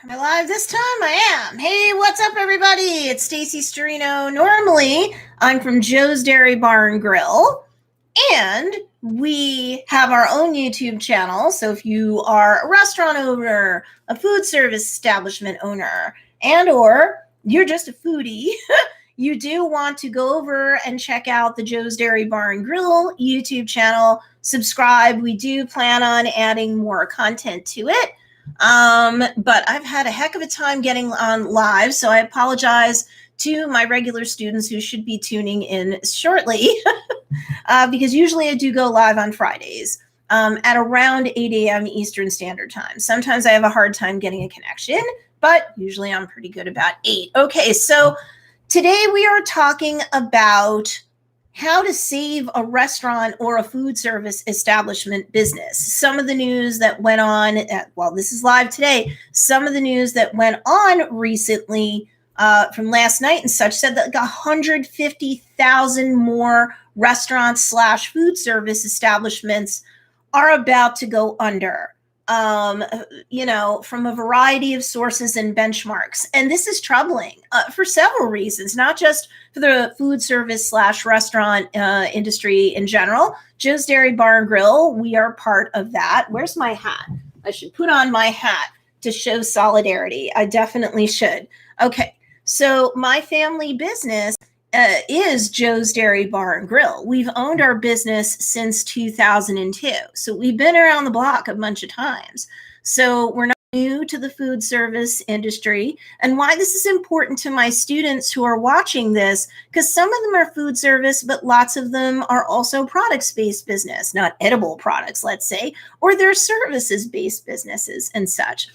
Am I live this time? I am. Hey, what's up, everybody? It's Stacey Storino. Normally, I'm from Joe's Dairy Bar and Grill, and we have our own YouTube channel. So if you are a restaurant owner, a food service establishment owner, and or you're just a foodie, you do want to go over and check out the Joe's Dairy Bar and Grill YouTube channel. Subscribe. We do plan on adding more content to it. But I've had a heck of a time getting on live, so I apologize to my regular students who should be tuning in shortly, because usually I do go live on Fridays at around 8 a.m. Eastern Standard Time. Sometimes I have a hard time getting a connection, but usually I'm pretty good about 8. Okay, so today we are talking about how to save a restaurant or a food service establishment business. Some of the news that went on, while this is live today, some of the news that went on recently from last night and such said that like 150,000 more restaurants / food service establishments are about to go under. From a variety of sources and benchmarks. And this is troubling for several reasons, not just for the food service / restaurant industry in general. Joe's Dairy Bar and Grill, we are part of that. Where's my hat? I should put on my hat to show solidarity. I definitely should. Okay, so my family business is Joe's Dairy Bar and Grill. We've owned our business since 2002. So we've been around the block a bunch of times. So we're not new to the food service industry. And why this is important to my students who are watching this, because some of them are food service, but lots of them are also products-based business, not edible products, let's say, or they're services-based businesses and such.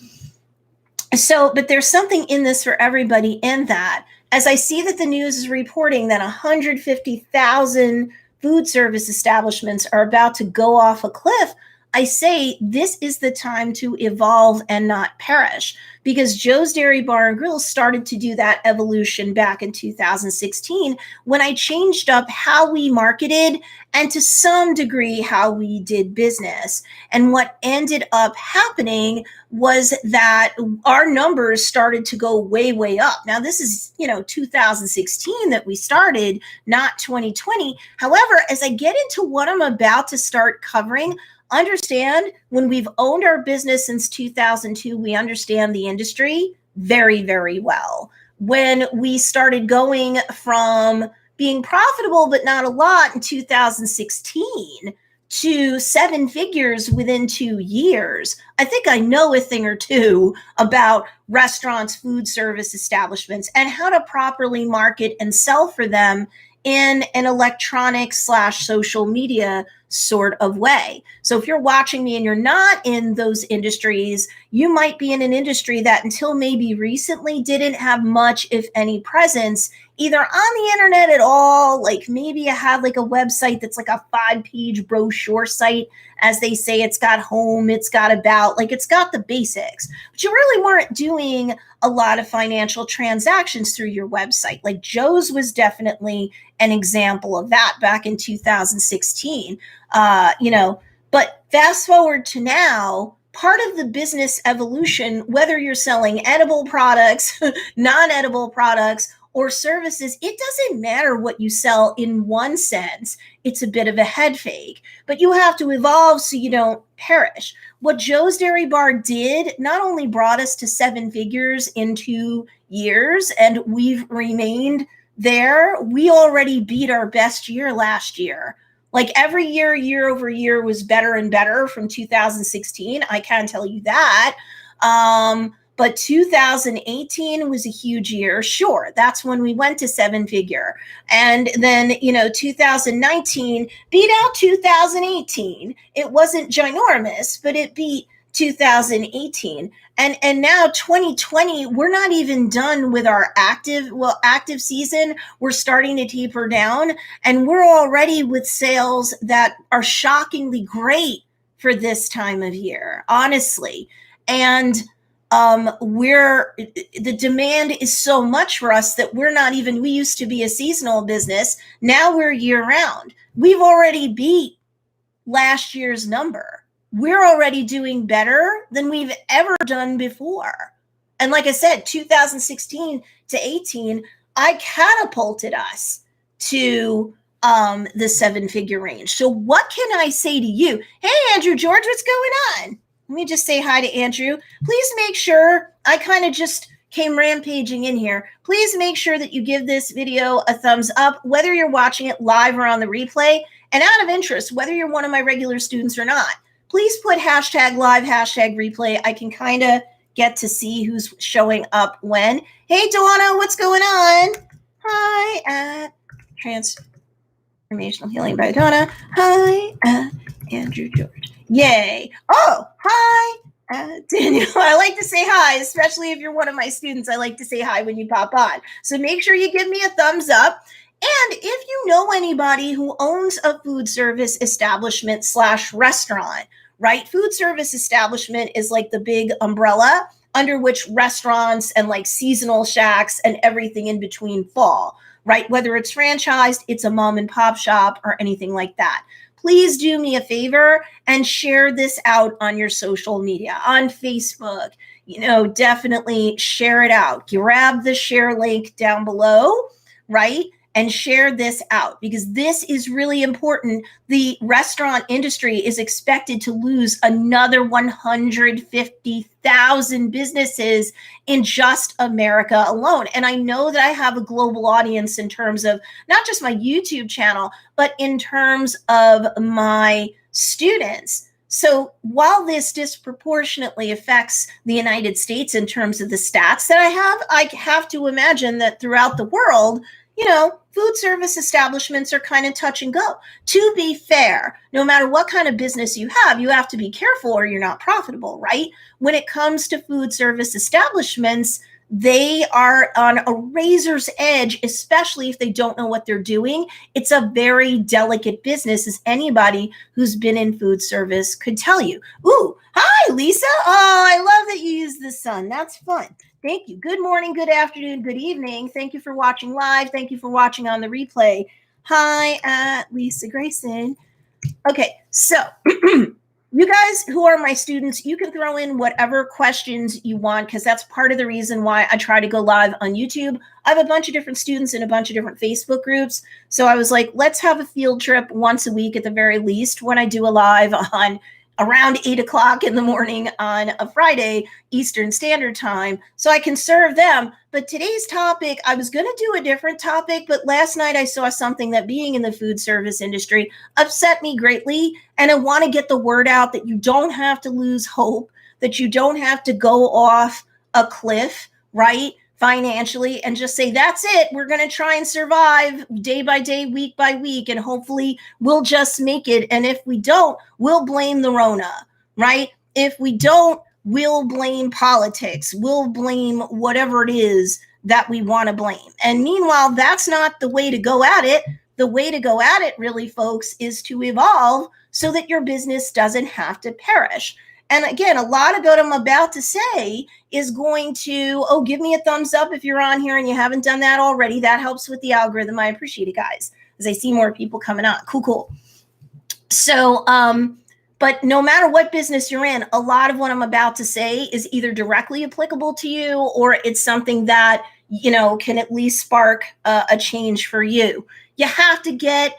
So, but there's something in this for everybody in that. As I see that the news is reporting that 150,000 food service establishments are about to go off a cliff, I say this is the time to evolve and not perish, because Joe's Dairy Bar and Grill started to do that evolution back in 2016 when I changed up how we marketed and to some degree how we did business. And what ended up happening was that our numbers started to go way, way up. Now, this is, 2016 that we started, not 2020. However, as I get into what I'm about to start covering, understand when we've owned our business since 2002, we understand the industry very, very well. When we started going from being profitable, but not a lot in 2016 to 7 figures within 2 years, I think I know a thing or two about restaurants, food service establishments, and how to properly market and sell for them in an electronic / social media sort of way. So if you're watching me and you're not in those industries, you might be in an industry that until maybe recently didn't have much, if any, presence either on the internet at all. Like maybe you have like a website that's like a 5-page brochure site. As they say, it's got home, it's got about, like it's got the basics, but you really weren't doing a lot of financial transactions through your website. Like Joe's was definitely an example of that back in 2016. But fast forward to now, part of the business evolution, whether you're selling edible products, non-edible products, or services, it doesn't matter what you sell in one sense. It's a bit of a head fake, but you have to evolve so you don't perish. What Joe's Dairy Bar did not only brought us to 7 figures in 2 years, and we've remained there. We already beat our best year last year. Like every year over year was better and better from 2016. I can tell you that. But 2018 was a huge year. Sure, that's when we went to 7-figure. And then, 2019 beat out 2018. It wasn't ginormous, but it beat 2018. And now 2020, we're not even done with our active season. We're starting to taper down, and we're already with sales that are shockingly great for this time of year, honestly. And the demand is so much for us that we used to be a seasonal business. Now we're year round. We've already beat last year's number. We're already doing better than we've ever done before. And like I said, 2016 to 18, I catapulted us to the 7-figure range. So what can I say to you? Hey, Andrew George, what's going on? Let me just say hi to Andrew. Please make sure, I kind of just came rampaging in here. Please make sure that you give this video a thumbs up, whether you're watching it live or on the replay. And out of interest, whether you're one of my regular students or not, please put hashtag live, hashtag replay. I can kind of get to see who's showing up when. Hey, Donna, what's going on? Hi at Transformational Healing by Donna. Hi at Andrew George. Yay. Oh, hi Daniel. I like to say hi, especially if you're one of my students. I like to say hi when you pop on. So make sure you give me a thumbs up. And if you know anybody who owns a food service establishment / restaurant, right? Food service establishment is like the big umbrella under which restaurants and like seasonal shacks and everything in between fall, right? Whether it's franchised, it's a mom and pop shop or anything like that. Please do me a favor and share this out on your social media, on Facebook. Definitely share it out. Grab the share link down below, right? And share this out because this is really important. The restaurant industry is expected to lose another 150,000 businesses in just America alone. And I know that I have a global audience in terms of not just my YouTube channel, but in terms of my students. So while this disproportionately affects the United States in terms of the stats that I have to imagine that throughout the world, food service establishments are kind of touch and go. To be fair, no matter what kind of business you have to be careful or you're not profitable, right? When it comes to food service establishments, they are on a razor's edge, especially if they don't know what they're doing. It's a very delicate business, as anybody who's been in food service could tell you. Ooh, hi, Lisa. Oh, I love that you use the sun. That's fun. Thank you. Good morning, good afternoon, good evening. Thank you for watching live. Thank you for watching on the replay. Hi, Lisa Grayson. Okay, so you guys who are my students, you can throw in whatever questions you want because that's part of the reason why I try to go live on YouTube. I have a bunch of different students in a bunch of different Facebook groups. So I was like, let's have a field trip once a week at the very least when I do a live on around 8 o'clock in the morning on a Friday, Eastern Standard Time, so I can serve them. But today's topic, I was going to do a different topic, but last night I saw something that being in the food service industry upset me greatly. And I want to get the word out that you don't have to lose hope, that you don't have to go off a cliff, right? Financially, and just say, that's it. We're going to try and survive day by day, week by week, and hopefully we'll just make it. And if we don't, we'll blame the Rona, right? If we don't, we'll blame politics. We'll blame whatever it is that we want to blame. And meanwhile, that's not the way to go at it. The way to go at it, really, folks, is to evolve so that your business doesn't have to perish. And again, a lot of what I'm about to say is going to, give me a thumbs up if you're on here and you haven't done that already. That helps with the algorithm. I appreciate it, guys, as I see more people coming on. Cool. So, but no matter what business you're in, a lot of what I'm about to say is either directly applicable to you or it's something that, can at least spark a change for you. You have to get,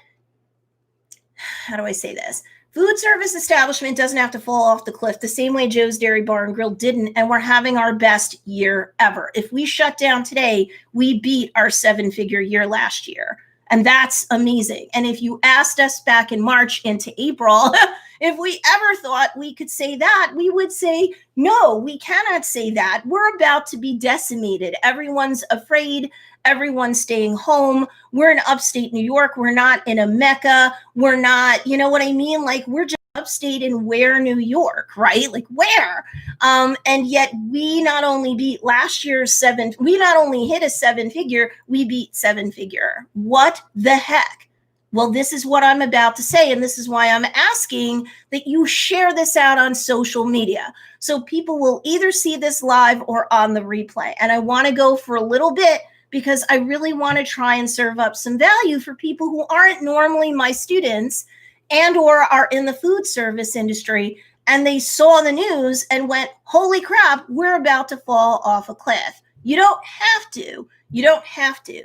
how do I say this? Food service establishment doesn't have to fall off the cliff the same way Joe's Dairy Bar and Grill didn't, and we're having our best year ever. If we shut down today, we beat our 7-figure year last year, and that's amazing. And if you asked us back in March into April, if we ever thought we could say that, we would say, no, we cannot say that. We're about to be decimated. Everyone's afraid. Everyone's staying home. We're in upstate New York. We're not in a Mecca. We're not, you know what I mean? Like, we're just upstate in where, New York, right? Like, where? And yet we not only beat last year's we not only hit a 7-figure, we beat 7-figure. What the heck? Well, this is what I'm about to say, and this is why I'm asking that you share this out on social media so people will either see this live or on the replay. And I want to go for a little bit because I really want to try and serve up some value for people who aren't normally my students and or are in the food service industry and they saw the news and went, holy crap, we're about to fall off a cliff. You don't have to. You don't have to.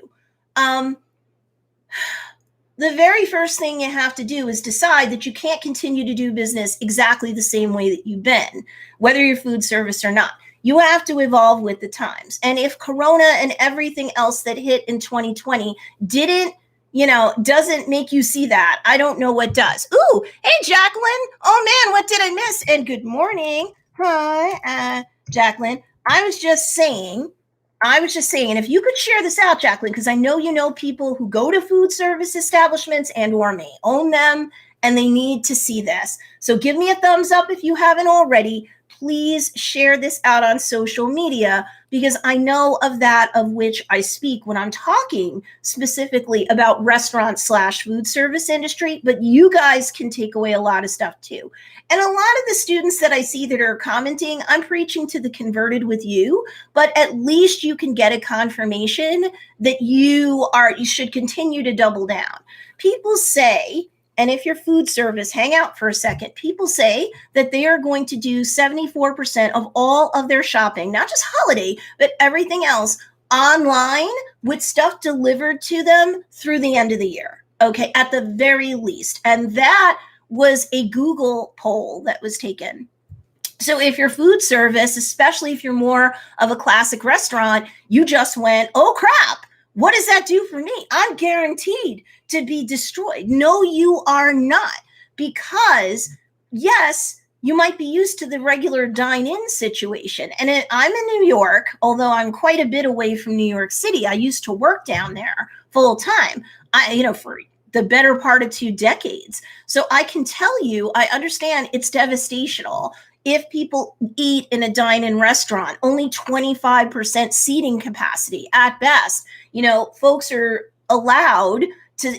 The very first thing you have to do is decide that you can't continue to do business exactly the same way that you've been, whether you're food service or not. You have to evolve with the times. And if Corona and everything else that hit in 2020 doesn't make you see that, I don't know what does. Ooh, hey, Jacqueline. Oh, man, what did I miss? And good morning. Hi, Jacqueline. I was just saying, and if you could share this out, Jacqueline, because I know you know people who go to food service establishments and or may own them, and they need to see this. So give me a thumbs up if you haven't already. Please share this out on social media, because I know of that of which I speak when I'm talking specifically about restaurant/food service industry, but you guys can take away a lot of stuff too. And a lot of the students that I see that are commenting, I'm preaching to the converted with you, but at least you can get a confirmation that you should continue to double down. People say, and if you're food service, hang out for a second. People say that they are going to do 74% of all of their shopping, not just holiday, but everything else online with stuff delivered to them through the end of the year. Okay, at the very least. And that was a Google poll that was taken. So if you're food service, especially if you're more of a classic restaurant, you just went, oh crap, what does that do for me? I'm guaranteed to be destroyed. No, you are not. Because yes, you might be used to the regular dine-in situation. And I'm in New York, although I'm quite a bit away from New York City. I used to work down there full time, for the better part of 2 decades. So I can tell you, I understand it's devastational. If people eat in a dine-in restaurant, only 25% seating capacity at best, folks are allowed to,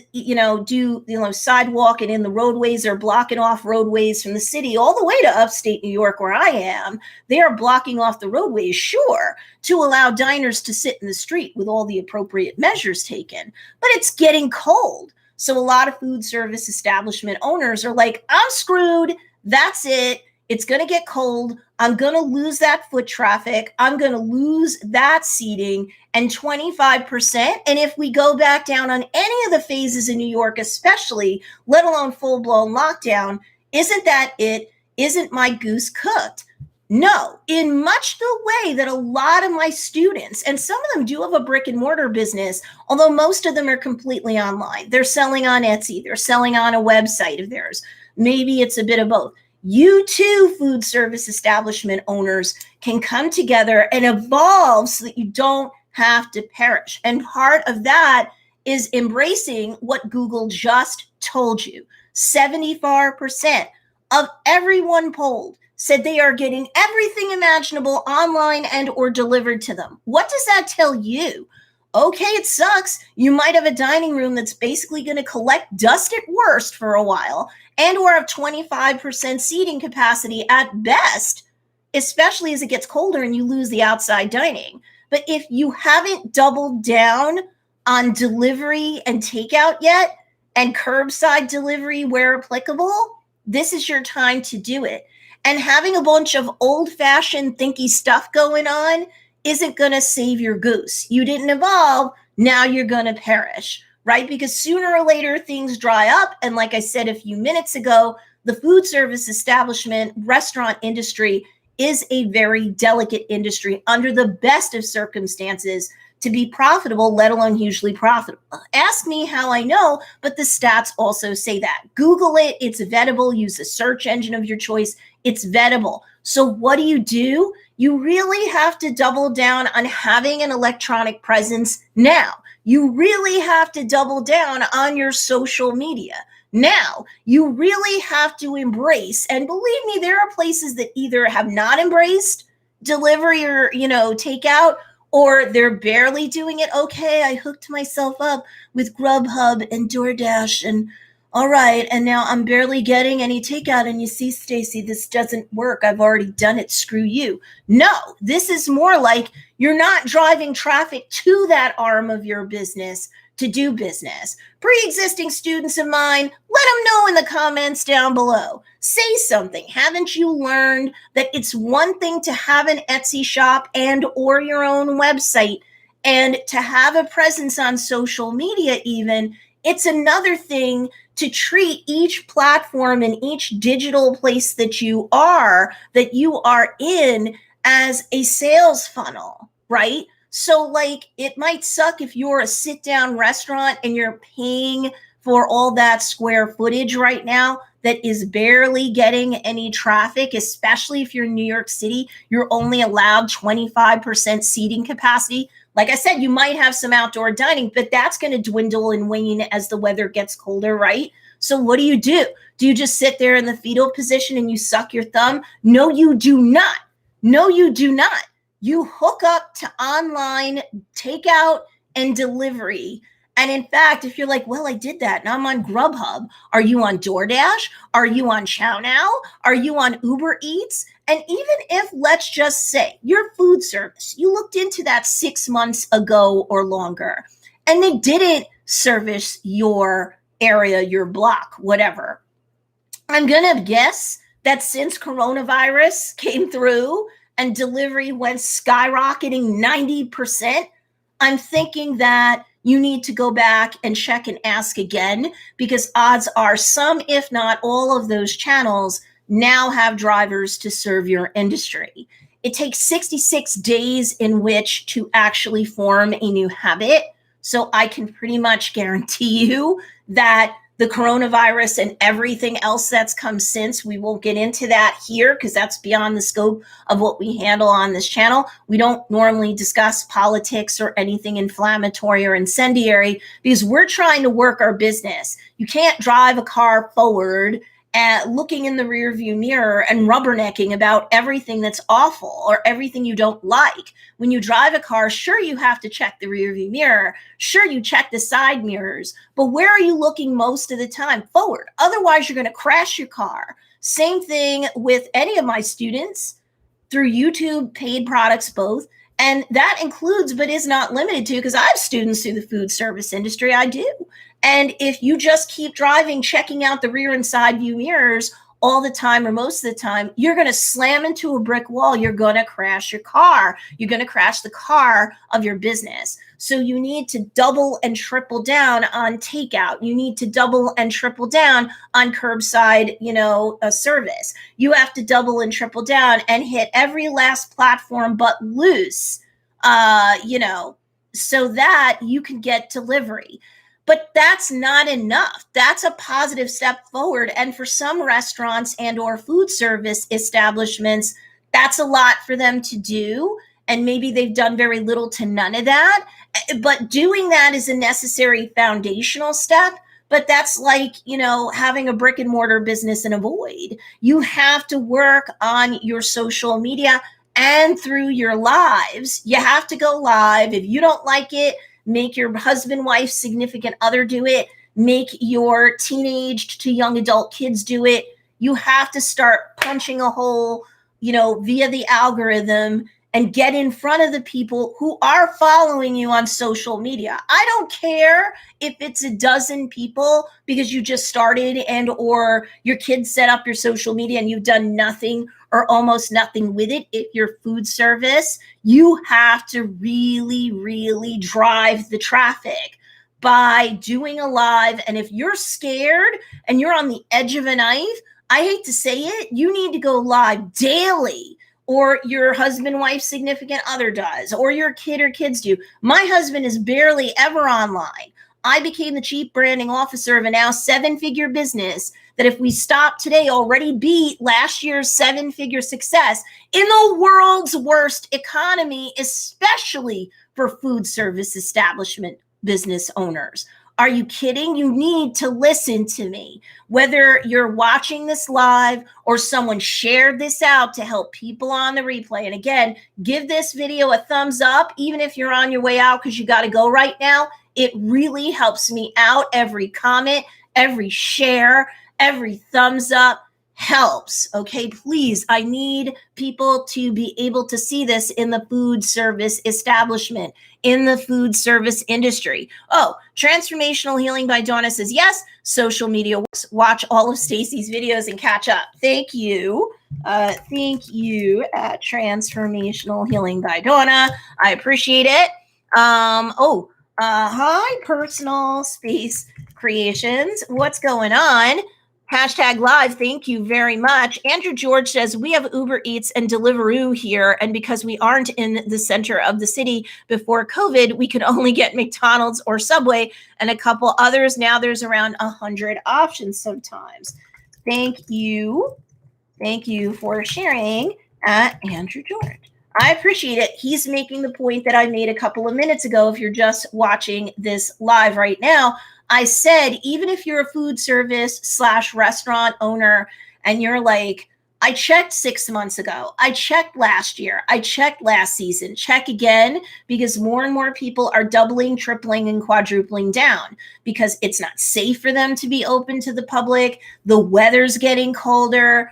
do, sidewalk, and in the roadways, they're blocking off roadways from the city all the way to upstate New York where I am. They are blocking off the roadways, sure, to allow diners to sit in the street with all the appropriate measures taken. But it's getting cold. So a lot of food service establishment owners are like, I'm screwed. That's it. It's going to get cold. I'm going to lose that foot traffic. I'm going to lose that seating, and 25%. And if we go back down on any of the phases in New York, especially, let alone full-blown lockdown, isn't that it? Isn't my goose cooked? No, in much the way that a lot of my students, and some of them do have a brick and mortar business, although most of them are completely online. They're selling on Etsy. They're selling on a website of theirs. Maybe it's a bit of both. You too, food service establishment owners, can come together and evolve so that you don't have to perish. And part of that is embracing what Google just told you. 74% of everyone polled said they are getting everything imaginable online and or delivered to them. What does that tell you? Okay, it sucks. You might have a dining room that's basically going to collect dust at worst for a while, and or have 25% seating capacity at best, especially as it gets colder and you lose the outside dining. But if you haven't doubled down on delivery and takeout yet, and curbside delivery where applicable, this is your time to do it. And having a bunch of old-fashioned thinky stuff going on isn't going to save your goose. You didn't evolve, now you're going to perish, right? Because sooner or later things dry up. And like I said a few minutes ago, the food service establishment restaurant industry is a very delicate industry under the best of circumstances to be profitable, let alone hugely profitable. Ask me how I know, but the stats also say that. Google it, it's vettable. Use the search engine of your choice. It's vettable. So what do? You really have to double down on having an electronic presence now. You really have to double down on your social media. Now, you really have to embrace, and believe me, there are places that either have not embraced delivery or, takeout, or they're barely doing it. Okay, I hooked myself up with Grubhub and DoorDash, and all right, and now I'm barely getting any takeout. And you see, Stacey, this doesn't work. I've already done it. Screw you. No, this is more like you're not driving traffic to that arm of your business. to do business. Pre-existing students of mine, let them know in the comments down below. Say something. Haven't you learned that it's one thing to have an Etsy shop and or your own website and to have a presence on social media even? It's another thing to treat each platform and each digital place that you are in as a sales funnel, right? So like it might suck if you're a sit down restaurant and you're paying for all that square footage right now that is barely getting any traffic, especially if you're in New York City, you're only allowed 25% seating capacity. Like I said, you might have some outdoor dining, but that's going to dwindle and wane as the weather gets colder, right? So what do? Do you just sit there in the fetal position and you suck your thumb? No, you do not. No, you do not. You hook up to online takeout and delivery. And in fact, if you're like, well, I did that, now I'm on Grubhub. Are you on DoorDash? Are you on ChowNow? Are you on Uber Eats? And even if, let's just say, your food service, you looked into that 6 months ago or longer, and they didn't service your area, your block, whatever. I'm going to guess that since coronavirus came through and delivery went skyrocketing 90%, I'm thinking that you need to go back and check and ask again, because odds are some, if not all of those channels now have drivers to serve your industry. It takes 66 days in which to actually form a new habit. So I can pretty much guarantee you that the coronavirus and everything else that's come since, we won't get into that here because that's beyond the scope of what we handle on this channel. We don't normally discuss politics or anything inflammatory or incendiary because we're trying to work our business. You can't drive a car forward looking in the rearview mirror and rubbernecking about everything that's awful or everything you don't like. When you drive a car, sure, you have to check the rearview mirror. Sure, you check the side mirrors, but where are you looking most of the time? Forward. Otherwise, you're going to crash your car. Same thing with any of my students through YouTube, paid products, both. And that includes, but is not limited to, because I have students through the food service industry. I do. And if you just keep driving, checking out the rear and side view mirrors all the time or most of the time, you're going to slam into a brick wall. You're going to crash your car. You're going to crash the car of your business. So you need to double and triple down on takeout. You need to double and triple down on curbside, service. You have to double and triple down and hit every last platform but loose, so that you can get delivery. But that's not enough. That's a positive step forward. And for some restaurants and or food service establishments, that's a lot for them to do. And maybe they've done very little to none of that. But doing that is a necessary foundational step. But that's like, having a brick and mortar business in a void. You have to work on your social media and through your lives. You have to go live. If you don't like it, make your husband, wife, significant other do it. Make your teenage to young adult kids do it. You have to start punching a hole, via the algorithm and get in front of the people who are following you on social media. I don't care if it's a dozen people because you just started and or your kids set up your social media and you've done nothing or almost nothing with it. If you're food service, you have to really, really drive the traffic by doing a live. And if you're scared and you're on the edge of a knife, I hate to say it, you need to go live daily, or your husband, wife, significant other does, or your kid or kids do. My husband is barely ever online. I became the chief branding officer of a now 7-figure business that, if we stop today, already beat last year's 7-figure success in the world's worst economy, especially for food service establishment business owners. Are you kidding? You need to listen to me. Whether you're watching this live or someone shared this out to help people on the replay. And again, give this video a thumbs up, even if you're on your way out because you got to go right now. It really helps me out. Every comment, every share, every thumbs up helps. Okay, please, I need people to be able to see this in the food service establishment, in the food service industry. Oh, Transformational Healing by Donna says yes. Social media works. Watch all of Stacey's videos and catch up. Thank you. Thank you, Transformational Healing by Donna. I appreciate it. Hi, Personal Space Creations. What's going on? Hashtag live. Thank you very much. Andrew George says we have Uber Eats and Deliveroo here. And because we aren't in the center of the city before COVID, we could only get McDonald's or Subway and a couple others. Now there's around 100 options sometimes. Thank you. Thank you for sharing, Andrew George. I appreciate it. He's making the point that I made a couple of minutes ago. If you're just watching this live right now, I said, even if you're a food service / restaurant owner and you're like, I checked 6 months ago, I checked last year, I checked last season, check again, because more and more people are doubling, tripling, and quadrupling down because it's not safe for them to be open to the public. The weather's getting colder.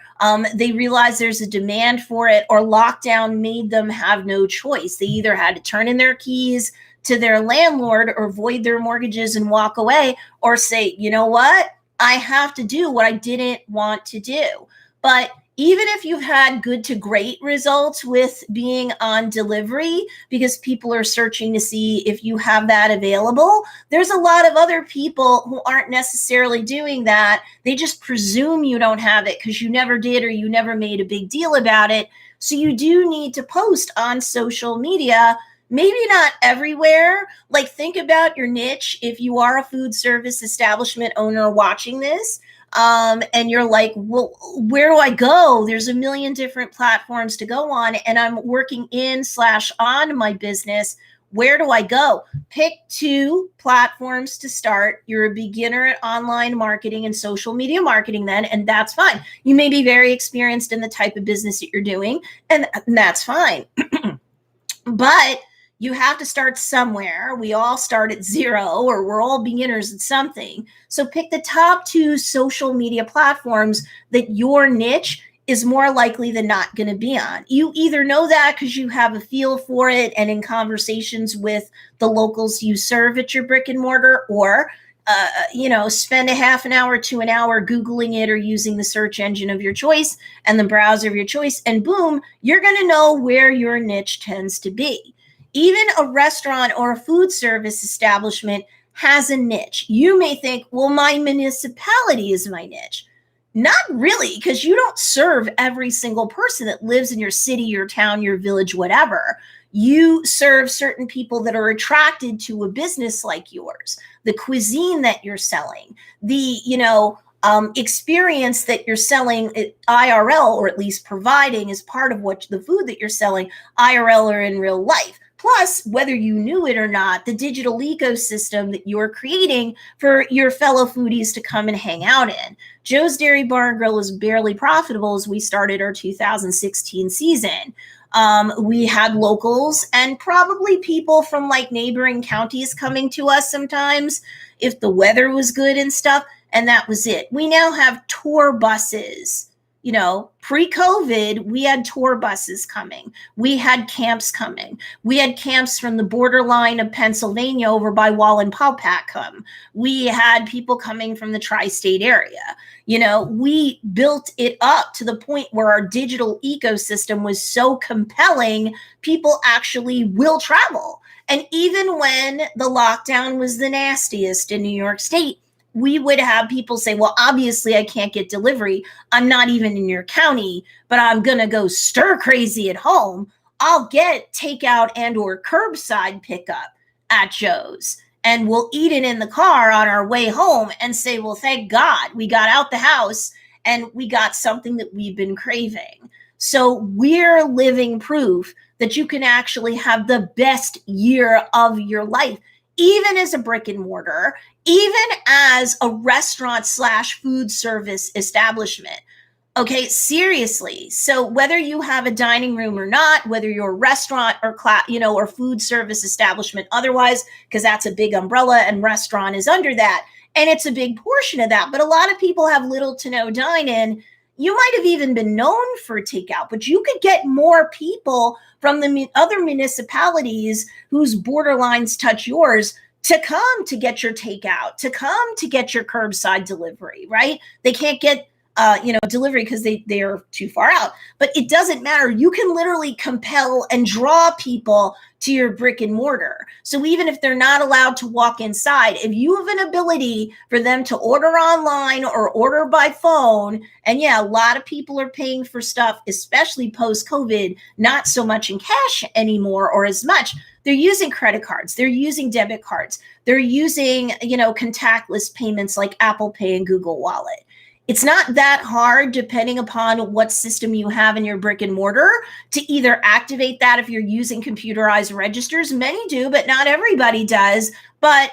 They realize there's a demand for it, or lockdown made them have no choice. They either had to turn in their keys to their landlord or void their mortgages and walk away, or say, you know what? I have to do what I didn't want to do. But even if you've had good to great results with being on delivery, because people are searching to see if you have that available, there's a lot of other people who aren't necessarily doing that. They just presume you don't have it because you never did or you never made a big deal about it. So you do need to post on social media. Maybe not everywhere. Like, think about your niche. If you are a food service establishment owner watching this, and you're like, well, where do I go? There's a million different platforms to go on, and I'm working in / on my business. Where do I go? Pick 2 platforms to start. You're a beginner at online marketing and social media marketing then, and that's fine. You may be very experienced in the type of business that you're doing, and that's fine. But you have to start somewhere. We all start at 0, or we're all beginners at something. So pick the top 2 social media platforms that your niche is more likely than not going to be on. You either know that because you have a feel for it and in conversations with the locals you serve at your brick and mortar, or spend a half an hour to an hour Googling it or using the search engine of your choice and the browser of your choice, and boom, you're going to know where your niche tends to be. Even a restaurant or a food service establishment has a niche. You may think, well, my municipality is my niche. Not really, because you don't serve every single person that lives in your city, your town, your village, whatever. You serve certain people that are attracted to a business like yours, the cuisine that you're selling, the, experience that you're selling IRL, or at least providing as part of what the food that you're selling IRL or in real life. Plus, whether you knew it or not, the digital ecosystem that you're creating for your fellow foodies to come and hang out in. Joe's Dairy Bar and Grill is barely profitable as we started our 2016 season. We had locals and probably people from like neighboring counties coming to us sometimes if the weather was good and stuff, and that was it. We now have tour buses. Pre-COVID, we had tour buses coming. We had camps coming. We had camps from the borderline of Pennsylvania over by Wallenpaupack come. We had people coming from the tri-state area. We built it up to the point where our digital ecosystem was so compelling, people actually will travel. And even when the lockdown was the nastiest in New York State, we would have people say, well, obviously I can't get delivery. I'm not even in your county, but I'm going to go stir crazy at home. I'll get takeout and or curbside pickup at Joe's, and we'll eat it in the car on our way home and say, well, thank God we got out the house and we got something that we've been craving. So we're living proof that you can actually have the best year of your life, even as a brick and mortar, even as a restaurant / food service establishment. Okay, seriously. So whether you have a dining room or not, whether you're a restaurant or or food service establishment otherwise, because that's a big umbrella and restaurant is under that, and it's a big portion of that. But a lot of people have little to no dine-in. you might have even been known for takeout, but you could get more people from the other municipalities whose borderlines touch yours to come to get your takeout, to come to get your curbside delivery, right? They can't get delivery because they are too far out. But it doesn't matter. You can literally compel and draw people to your brick and mortar. So even if they're not allowed to walk inside, if you have an ability for them to order online or order by phone, and yeah, a lot of people are paying for stuff, especially post-COVID, not so much in cash anymore or as much. They're using credit cards. They're using debit cards. They're using, contactless payments like Apple Pay and Google Wallet. It's not that hard, depending upon what system you have in your brick and mortar, to either activate that if you're using computerized registers. Many do, but not everybody does. But,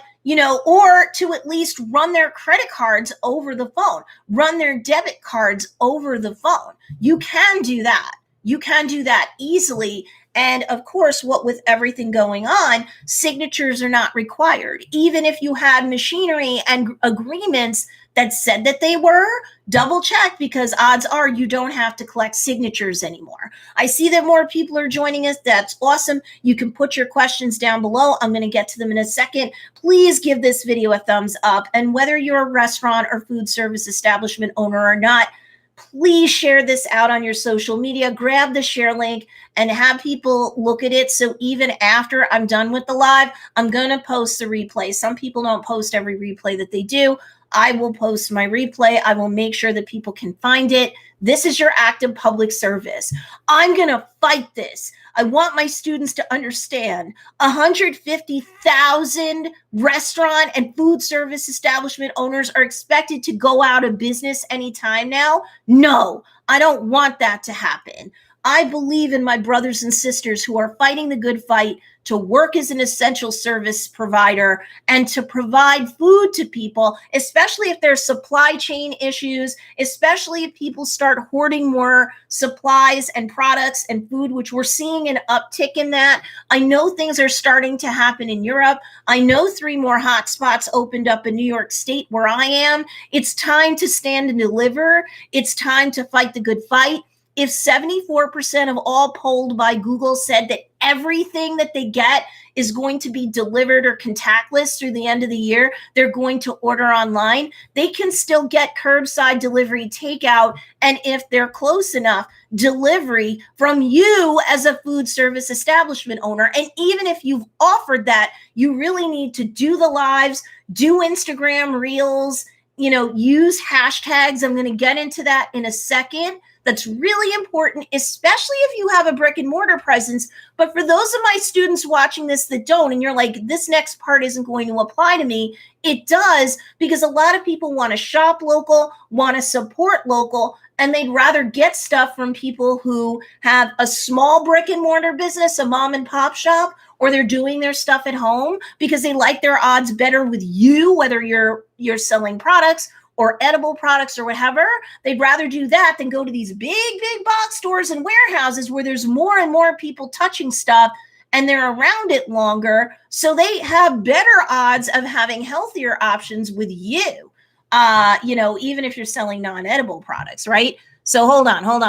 or to at least run their credit cards over the phone, run their debit cards over the phone. You can do that. You can do that easily. And of course, what with everything going on, signatures are not required. Even if you had machinery and agreements that said that they were, double check, because odds are you don't have to collect signatures anymore. I see that more people are joining us. That's awesome. You can put your questions down below. I'm going to get to them in a second. Please give this video a thumbs up. And whether you're a restaurant or food service establishment owner or not, please share this out on your social media. Grab the share link and have people look at it. So even after I'm done with the live, I'm going to post the replay. Some people don't post every replay that they do. I will post my replay. I will make sure that people can find it. This is your act of public service. I'm going to fight this. I want my students to understand 150,000 restaurant and food service establishment owners are expected to go out of business anytime now. No, I don't want that to happen. I believe in my brothers and sisters who are fighting the good fight to work as an essential service provider and to provide food to people, especially if there's supply chain issues, especially if people start hoarding more supplies and products and food, which we're seeing an uptick in that. I know things are starting to happen in Europe. I know 3 more hotspots opened up in New York State where I am. It's time to stand and deliver. It's time to fight the good fight. If 74% of all polled by Google said that everything that they get is going to be delivered or contactless through the end of the year, they're going to order online, they can still get curbside delivery takeout. And if they're close enough, delivery from you as a food service establishment owner. And even if you've offered that, you really need to do the lives, do Instagram reels, use hashtags. I'm going to get into that in a second. That's really important, especially if you have a brick and mortar presence. But for those of my students watching this that don't, and you're like, this next part isn't going to apply to me, it does, because a lot of people want to shop local, want to support local, and they'd rather get stuff from people who have a small brick and mortar business, a mom and pop shop, or they're doing their stuff at home because they like their odds better with you, whether you're selling products or edible products or whatever. They'd rather do that than go to these big box stores and warehouses where there's more and more people touching stuff and they're around it longer. So they have better odds of having healthier options with you, even if you're selling non-edible products, right? So hold on. I'm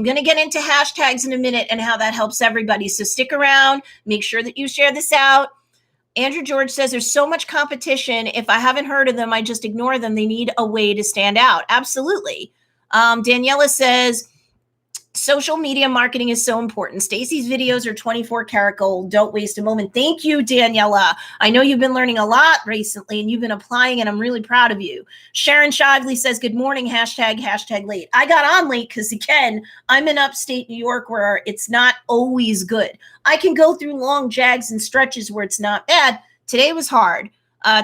going to get into hashtags in a minute and how that helps everybody. So stick around, make sure that you share this out. Andrew George says there's so much competition. If I haven't heard of them, I just ignore them. They need a way to stand out. Absolutely. Daniela says social media marketing is so important. Stacey's videos are 24 karat gold. Don't waste a moment. Thank you, Daniela. I know you've been learning a lot recently and you've been applying, and I'm really proud of you. Sharon Shively says, good morning, hashtag late. I got on late because, again, I'm in upstate New York where it's not always good. I can go through long jags and stretches where it's not bad. Today was hard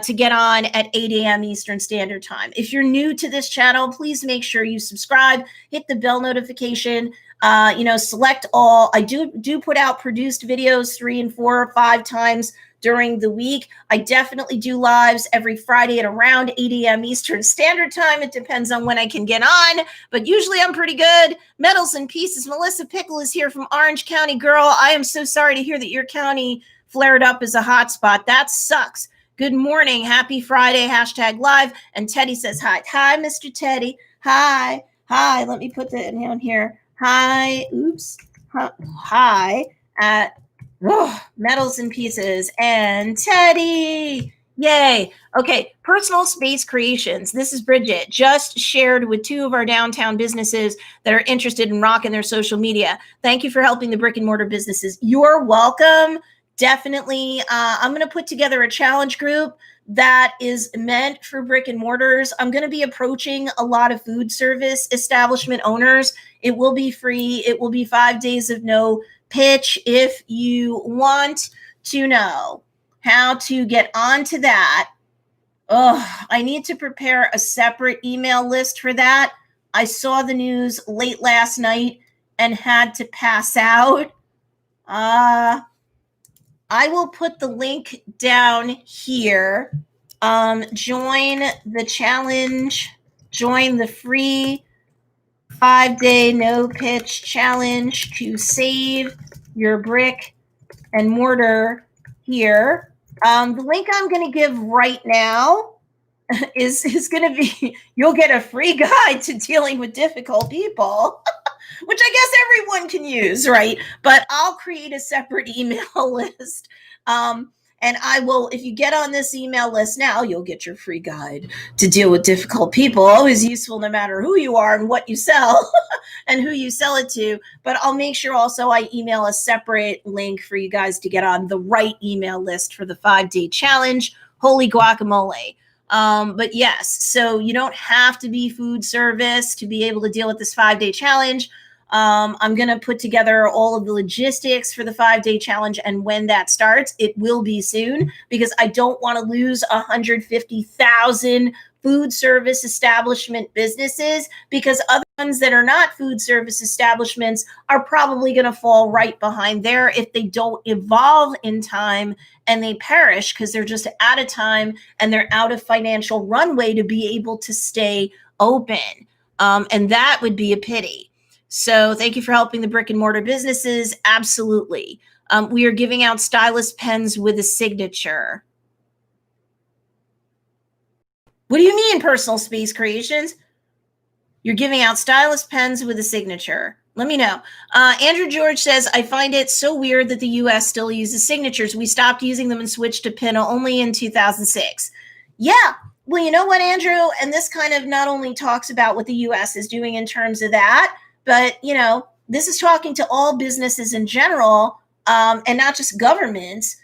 to get on at 8 a.m. Eastern Standard Time. If you're new to this channel, please make sure you subscribe, hit the bell notification, select all. I do put out produced videos 3 and 4 or 5 times during the week. I definitely do lives every Friday at around 8 a.m. Eastern Standard Time. It depends on when I can get on, but usually I'm pretty good. Metals and Pieces. Melissa Pickle is here from Orange County. Girl, I am so sorry to hear that your county flared up as a hotspot. That sucks. Good morning. Happy Friday. Hashtag live. And Teddy says hi. Hi, Mr. Teddy. Hi. Hi. Let me put that down here. Hi. Oops. Hi at Metals and Pieces and Teddy. Yay. Okay. Personal Space Creations. This is Bridget. Just shared with 2 of our downtown businesses that are interested in rocking their social media. Thank you for helping the brick and mortar businesses. You're welcome. Definitely. I'm going to put together a challenge group that is meant for brick and mortars. I'm going to be approaching a lot of food service establishment owners. It will be free. It will be 5 days of no pitch. If you want to know how to get onto that, I need to prepare a separate email list for that. I saw the news late last night and had to pass out. I will put the link down here. Join the challenge. Join the free 5-day no pitch challenge to save your brick and mortar here. The link I'm going to give right now is going to be, you'll get a free guide to dealing with difficult people. Which I guess everyone can use, right? But I'll create a separate email list. And I will, if you get on this email list now, you'll get your free guide to deal with difficult people. Always useful no matter who you are and what you sell and who you sell it to. But I'll make sure also I email a separate link for you guys to get on the right email list for the 5-day challenge. Holy guacamole. But yes, so you don't have to be food service to be able to deal with this 5-day challenge. I'm going to put together all of the logistics for the 5-day challenge. And when that starts, it will be soon because I don't want to lose 150,000 food service establishment businesses because other ones that are not food service establishments are probably going to fall right behind there if they don't evolve in time and they perish because they're just out of time and they're out of financial runway to be able to stay open. And that would be a pity. So thank you for helping the brick and mortar businesses. Absolutely. We are giving out stylus pens with a signature. What do you mean, Personal Space Creations? You're giving out stylus pens with a signature. Let me know. Andrew George says, I find it so weird that the U.S. still uses signatures. We stopped using them and switched to PIN only in 2006. Yeah. Well, you know what, Andrew? And this kind of not only talks about what the U.S. is doing in terms of that, but, you know, this is talking to all businesses in general, and not just governments.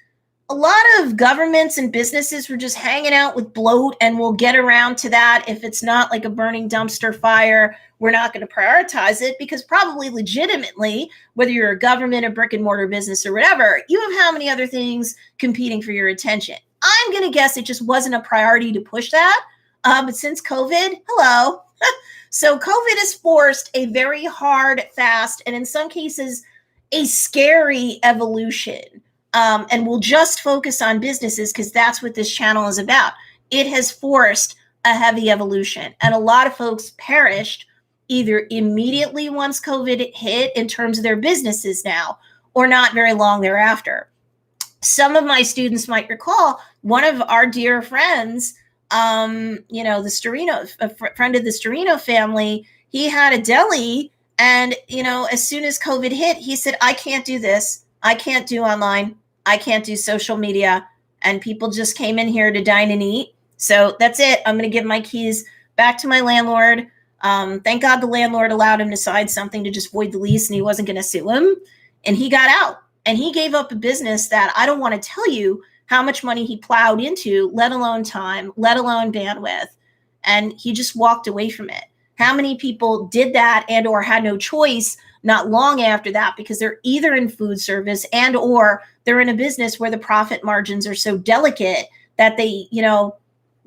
A lot of governments and businesses were just hanging out with bloat, and we'll get around to that. If it's not like a burning dumpster fire, we're not going to prioritize it because probably legitimately, whether you're a government, a brick and mortar business or whatever, you have how many other things competing for your attention. I'm going to guess it just wasn't a priority to push that. But since COVID, hello. So COVID has forced a very hard, fast, and in some cases, a scary evolution. And we'll just focus on businesses because that's what this channel is about. It has forced a heavy evolution. And a lot of folks perished either immediately once COVID hit in terms of their businesses now, or not very long thereafter. Some of my students might recall one of our dear friends, the Storino, a friend of the Storino family, he had a deli. And, as soon as COVID hit, he said, I can't do this. I can't do online. I can't do social media. And people just came in here to dine and eat. So that's it. I'm going to give my keys back to my landlord. Thank God the landlord allowed him to sign something to just void the lease and he wasn't going to sue him. And he got out and he gave up a business that I don't want to tell you how much money he plowed into, let alone time, let alone bandwidth. And he just walked away from it. How many people did that and or had no choice not long after that because they're either in food service and or they're in a business where the profit margins are so delicate that they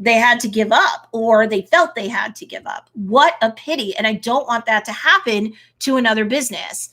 had to give up or they felt they had to give up. What a pity. And I don't want that to happen to another business.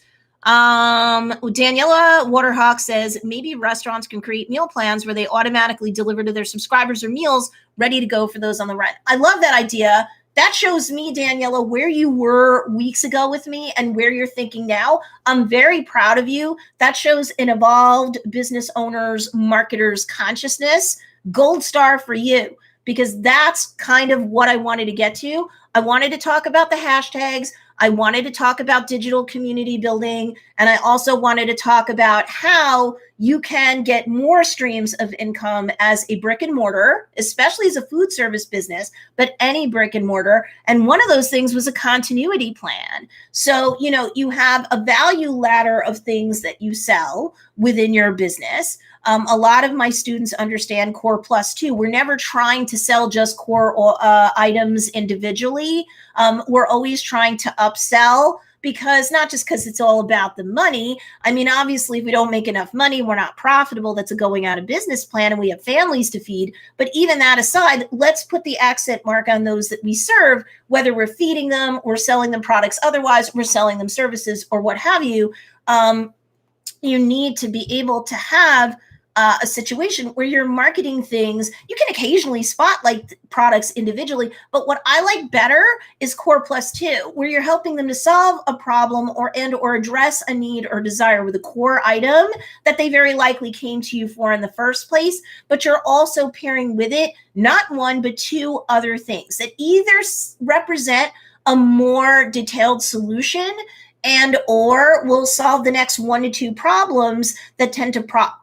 Daniela Waterhawk says maybe restaurants can create meal plans where they automatically deliver to their subscribers or meals ready to go for those on the run. I love that idea. That shows me, Daniela, where you were weeks ago with me and where you're thinking now. I'm very proud of you. That shows an evolved business owner's, marketer's consciousness. gold star for you, because that's kind of what I wanted to get to. I wanted to talk about the hashtags. I wanted to talk about digital community building. And I also wanted to talk about how you can get more streams of income as a brick and mortar, especially as a food service business, but any brick and mortar. And one of those things was a continuity plan. So, you have a value ladder of things that you sell within your business. A lot of my students understand core plus too. We're never trying to sell just core items individually. We're always trying to upsell, because not just because it's all about the money. I mean, obviously, if we don't make enough money, we're not profitable. That's a going out of business plan, and we have families to feed. But even that aside, let's put the accent mark on those that we serve, whether we're feeding them, we're selling them products, otherwise, we're selling them services or what have you. You need to be able to have a situation where you're marketing things. You can occasionally spotlight products individually, but what I like better is core plus two, where you're helping them to solve a problem or address a need or desire with a core item that they very likely came to you for in the first place. But you're also pairing with it not one, but two other things that either represent a more detailed solution and or will solve the next 1 to 2 problems that tend to pop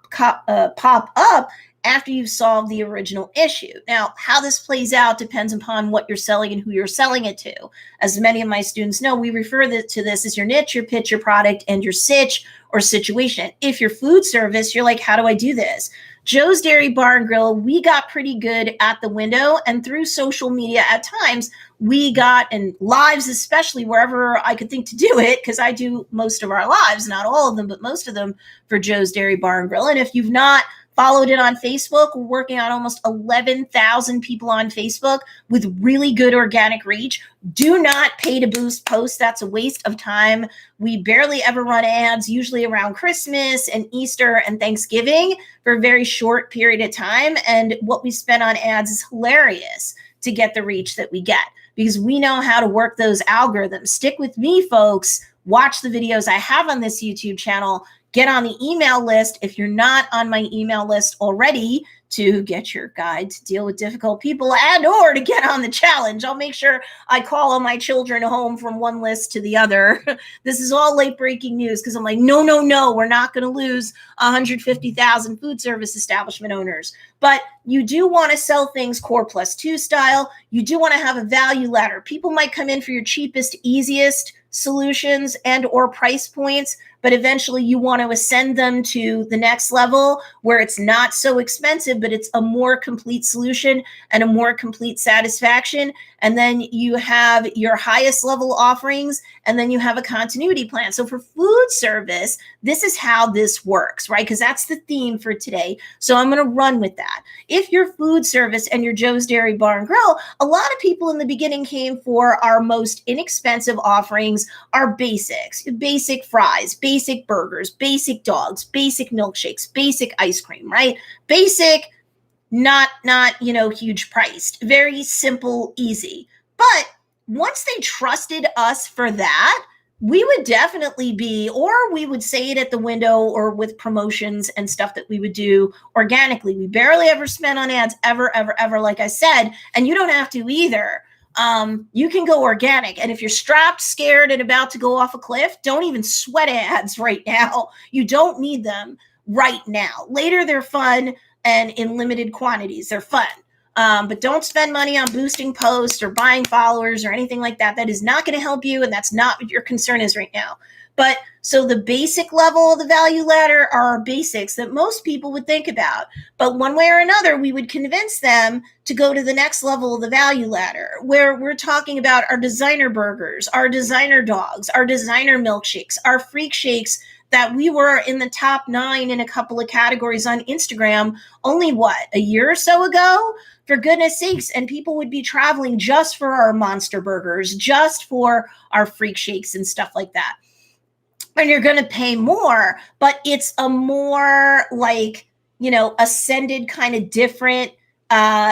up after you've solved the original issue. Now, how this plays out depends upon what you're selling and who you're selling it to. As many of my students know, we refer to this as your niche, your pitch, your product, and your sitch or situation. If you're food service, you're like, how do I do this? Joe's Dairy Bar and Grill, we got pretty good at the window, and through social media at times, we got, and lives especially, wherever I could think to do it, because I do most of our lives, not all of them, but most of them for Joe's Dairy Bar and Grill. And if you've not followed it on Facebook, we're working on almost 11,000 people on Facebook with really good organic reach. Do not pay to boost posts. That's a waste of time. We barely ever run ads, usually around Christmas and Easter and Thanksgiving for a very short period of time. And what we spend on ads is hilarious to get the reach that we get, because we know how to work those algorithms. Stick with me, folks. Watch the videos I have on this YouTube channel. Get on the email list if you're not on my email list already, to get your guide to deal with difficult people and or to get on the challenge. I'll make sure I call all my children home from one list to the other. This is all late breaking news, because I'm like, no, we're not going to lose 150,000 food service establishment owners. But you do want to sell things core plus two style. You do want to have a value ladder. People might come in for your cheapest, easiest solutions and or price points, but eventually you want to ascend them to the next level where it's not so expensive, but it's a more complete solution and a more complete satisfaction. And then you have your highest level offerings, and then you have a continuity plan. So for food service, this is how this works, right? Because that's the theme for today. So I'm going to run with that. If you're food service and you're Joe's Dairy Bar and Grill, a lot of people in the beginning came for our most inexpensive offerings, our basics, basic fries, basic burgers, basic dogs, basic milkshakes, basic ice cream, right? Basic, not huge priced, very simple, easy. But once they trusted us for that, we would definitely be, or we would say it at the window or with promotions and stuff that we would do organically. We barely ever spent on ads, ever, like I said, and you don't have to either. You can go organic. And if you're strapped, scared, and about to go off a cliff, don't even sweat ads right now. You don't need them right now. Later, they're fun, and in limited quantities, they're fun. But don't spend money on boosting posts or buying followers or anything like that. That is not going to help you, and that's not what your concern is right now. But so the basic level of the value ladder are our basics that most people would think about. But one way or another, we would convince them to go to the next level of the value ladder, where we're talking about our designer burgers, our designer dogs, our designer milkshakes, our freak shakes, that we were in the top 9 in a couple of categories on Instagram only, a year or so ago? For goodness sakes. And people would be traveling just for our monster burgers, just for our freak shakes and stuff like that. And you're going to pay more, but it's a more ascended kind of different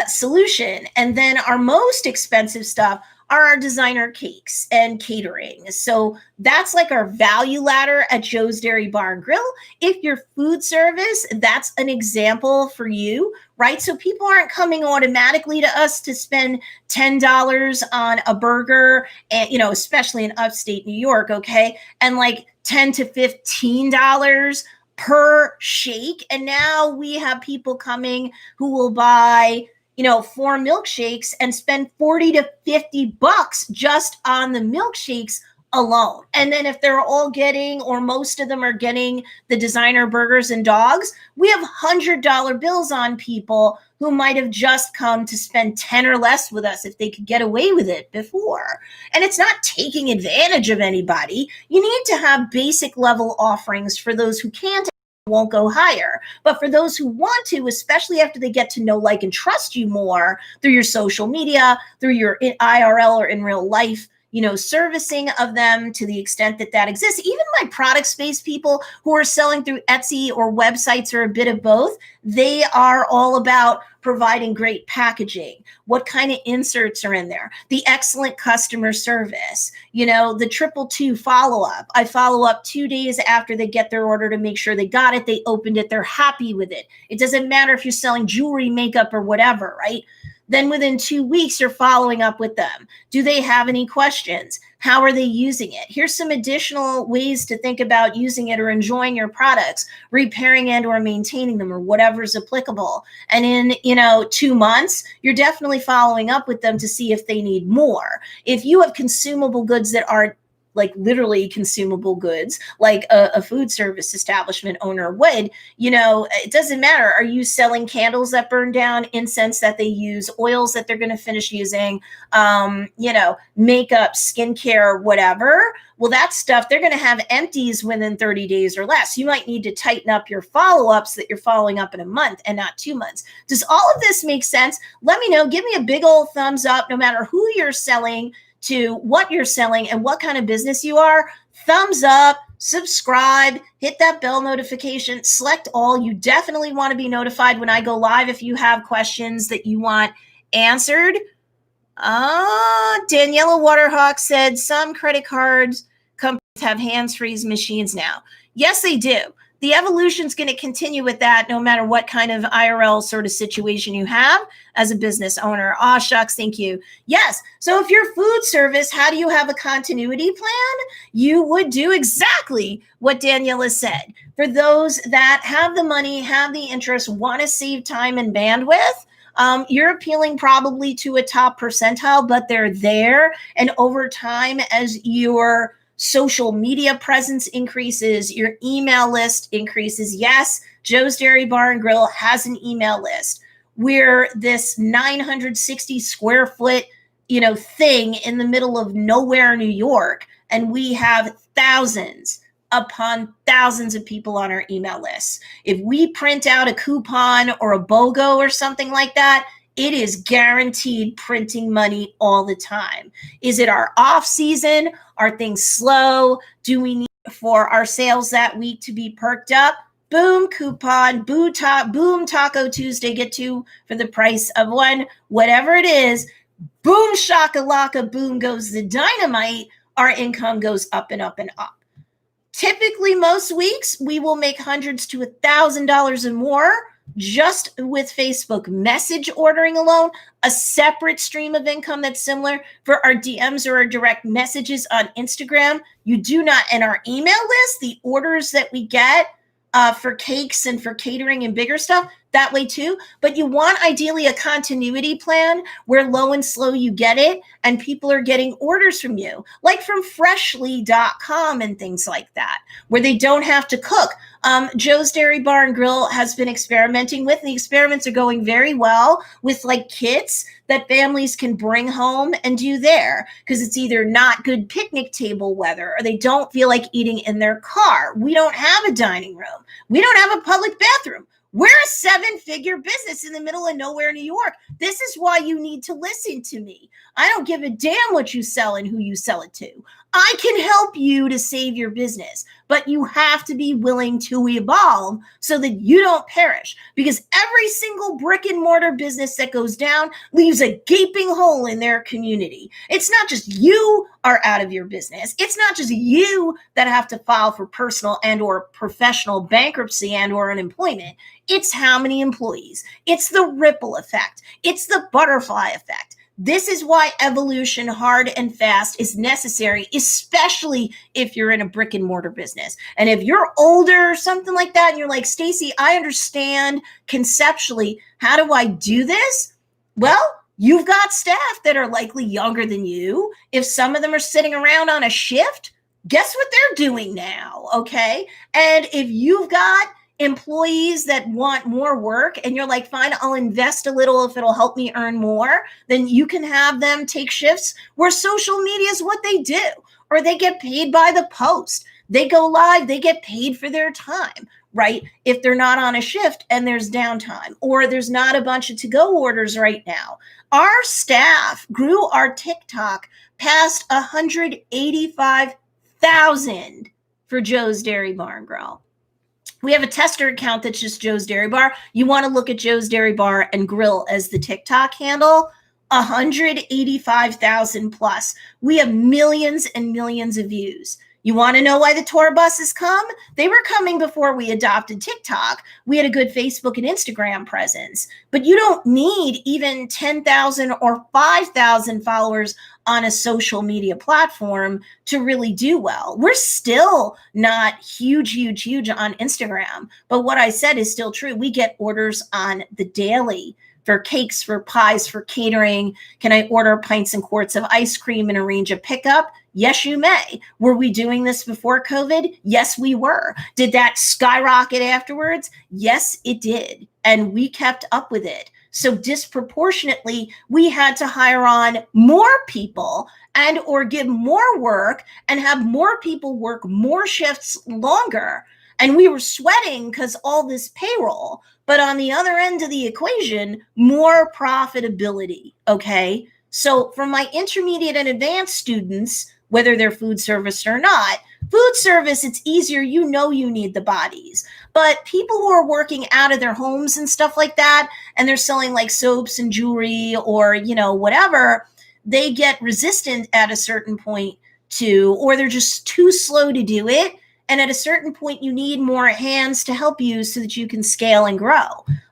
solution. And then our most expensive stuff are our designer cakes and catering. So that's like our value ladder at Joe's Dairy Bar and Grill. If you're food service, that's an example for you, right? So people aren't coming automatically to us to spend $10 on a burger, and especially in upstate New York, okay, and like $10 to $15 per shake. And now we have people coming who will buy 4 milkshakes and spend 40 to 50 bucks just on the milkshakes alone. And then if they're all getting, or most of them are getting, the designer burgers and dogs, we have $100 bills on people who might have just come to spend 10 or less with us if they could get away with it before. And it's not taking advantage of anybody. You need to have basic level offerings for those who can't, won't go higher. But for those who want to, especially after they get to know, like, and trust you more through your social media, through your IRL or in real life, servicing of them to the extent that that exists. Even my product space people who are selling through Etsy or websites or a bit of both, they are all about providing great packaging, what kind of inserts are in there, the excellent customer service, the 222 follow-up. I follow up 2 days after they get their order to make sure they got it, they opened it, they're happy with it. It doesn't matter if you're selling jewelry, makeup, or whatever, right? Then within 2 weeks, you're following up with them. Do they have any questions? How are they using it? Here's some additional ways to think about using it or enjoying your products, repairing and or maintaining them, or whatever's applicable. And in, 2 months, you're definitely following up with them to see if they need more. If you have consumable goods that are like literally consumable goods, like a food service establishment owner would, it doesn't matter. Are you selling candles that burn down, incense that they use, oils that they're going to finish using, makeup, skincare, whatever? Well, that stuff, they're going to have empties within 30 days or less. You might need to tighten up your follow-ups that you're following up in a month and not 2 months. Does all of this make sense? Let me know. Give me a big old thumbs up, no matter who you're selling to, what you're selling, and what kind of business you are. Thumbs up, subscribe, hit that bell notification, select all. You definitely want to be notified when I go live if you have questions that you want answered. Daniela Waterhawk said some credit cards companies have hands-free machines now. Yes, they do. The evolution is going to continue with that no matter what kind of IRL sort of situation you have as a business owner. Shucks, thank you. Yes. So if you're food service, how do you have a continuity plan? You would do exactly what Daniela said. For those that have the money, have the interest, want to save time and bandwidth, you're appealing probably to a top percentile, but they're there. And over time, as your social media presence increases, your email list increases. Yes, Joe's Dairy Bar and Grill has an email list. We're this 960 square foot, thing in the middle of nowhere, New York, and we have thousands upon thousands of people on our email list. If we print out a coupon or a BOGO or something like that, it is guaranteed printing money all the time. Is it our off season? Are things slow? Do we need for our sales that week to be perked up? Boom, coupon, boom, Taco Tuesday, get 2 for the price of 1, whatever it is. Boom, shakalaka, boom goes the dynamite. Our income goes up and up and up. Typically, most weeks, we will make hundreds to $1,000 and more just with Facebook message ordering alone. A separate stream of income that's similar for our DMs or our direct messages on Instagram. You do not, and our email list, the orders that we get for cakes and for catering and bigger stuff, that way too. But you want ideally a continuity plan where low and slow you get it and people are getting orders from you, like from freshly.com and things like that, where they don't have to cook. Joe's Dairy Bar and Grill has been experimenting with, and the experiments are going very well with like kits that families can bring home and do there, because it's either not good picnic table weather or they don't feel like eating in their car. We don't have a dining room. We don't have a public bathroom. We're a 7-figure business in the middle of nowhere, New York. This is why you need to listen to me. I don't give a damn what you sell and who you sell it to. I can help you to save your business, but you have to be willing to evolve so that you don't perish, because every single brick and mortar business that goes down leaves a gaping hole in their community. It's not just you are out of your business. It's not just you that have to file for personal and or professional bankruptcy and or unemployment. It's how many employees. It's the ripple effect. It's the butterfly effect. This is why evolution hard and fast is necessary, especially if you're in a brick and mortar business. And if you're older or something like that, and you're like, Stacey, I understand conceptually, how do I do this? Well, you've got staff that are likely younger than you. If some of them are sitting around on a shift, guess what they're doing now, okay? And if you've got employees that want more work and you're like, fine, I'll invest a little if it'll help me earn more, then you can have them take shifts where social media is what they do, or they get paid by the post. They go live, they get paid for their time, right? If they're not on a shift and there's downtime, or there's not a bunch of to-go orders right now. Our staff grew our TikTok past 185,000 for Joe's Dairy Bar and Grill. We have a tester account that's just Joe's Dairy Bar. You want to look at Joe's Dairy Bar and Grill as the TikTok handle, 185,000 plus. We have millions and millions of views. You want to know why the tour buses come? They were coming before we adopted TikTok. We had a good Facebook and Instagram presence, but you don't need even 10,000 or 5,000 followers on a social media platform to really do well. We're still not huge on Instagram, but what I said is still true. We get orders on the daily for cakes, for pies, for catering. Can I order pints and quarts of ice cream and arrange a pickup? Yes, you may. Were we doing this before COVID? Yes, we were. Did that skyrocket afterwards? Yes, it did. And we kept up with it. So disproportionately, we had to hire on more people and or give more work and have more people work more shifts longer. And we were sweating because all this payroll. But on the other end of the equation, more profitability, okay? So for my intermediate and advanced students, whether they're food service or not, food service, it's easier. You know you need the bodies. But people who are working out of their homes and stuff like that, and they're selling like soaps and jewelry or, you know, whatever, they get resistant at a certain point to, or they're just too slow to do it. And at a certain point, you need more hands to help you so that you can scale and grow.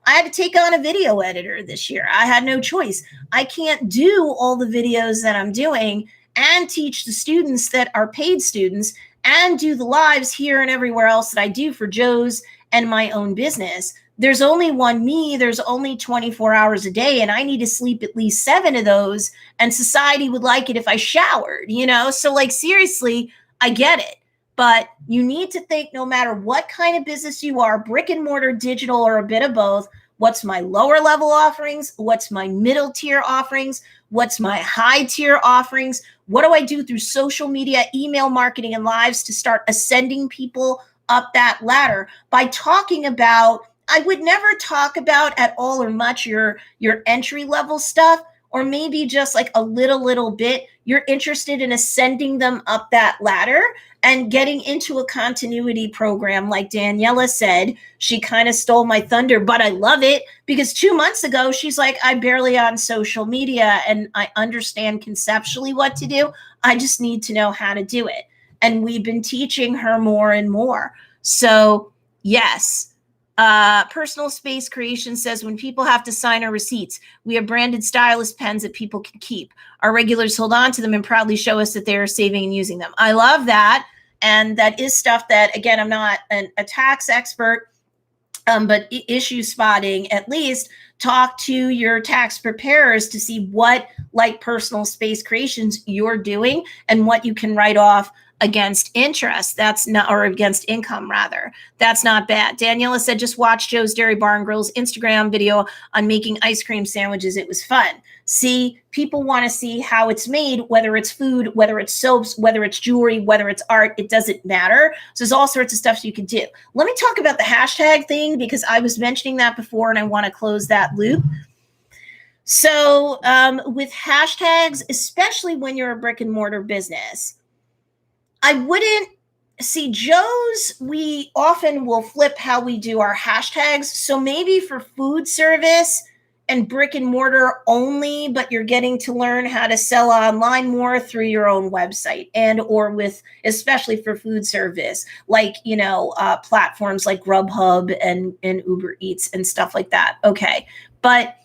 I had to take on a video editor this year. I had no choice. I can't do all the videos that I'm doing and teach the students that are paid students and do the lives here and everywhere else that I do for Joe's and my own business. There's only one me. There's only 24 hours a day, and I need to sleep at least 7 of those. And society would like it if I showered, you know? So like, seriously, I get it. But you need to think, no matter what kind of business you are, brick and mortar, digital, or a bit of both, what's my lower level offerings? What's my middle tier offerings? What's my high tier offerings? What do I do through social media, email marketing, and lives to start ascending people up that ladder by talking about, I would never talk about at all or much your entry level stuff, or maybe just like a little bit. You're interested in ascending them up that ladder and getting into a continuity program. Like Daniela said, she kind of stole my thunder, but I love it because 2 months ago, she's like, I'm barely on social media and I understand conceptually what to do. I just need to know how to do it. And we've been teaching her more and more. So yes, Personal Space Creation says, when people have to sign our receipts, we have branded stylus pens that people can keep. Our regulars hold on to them and proudly show us that they are saving and using them. I love that. And that is stuff that, again, I'm not a tax expert, but issue spotting, at least talk to your tax preparers to see what, like Personal Space Creations, you're doing and what you can write off against interest. That's not, or against income rather. That's not bad. Daniela said, just watch Joe's Dairy Bar and Grill's Instagram video on making ice cream sandwiches. It was fun. See, people want to see how it's made, whether it's food, whether it's soaps, whether it's jewelry, whether it's art, it doesn't matter. So there's all sorts of stuff you can do. Let me talk about the hashtag thing because I was mentioning that before and I want to close that loop. So with hashtags, especially when you're a brick and mortar business, I wouldn't see Joe's. We often will flip how we do our hashtags. So maybe for food service and brick and mortar only, but you're getting to learn how to sell online more through your own website, and or with, especially for food service, like, platforms like Grubhub and Uber Eats and stuff like that. Okay. But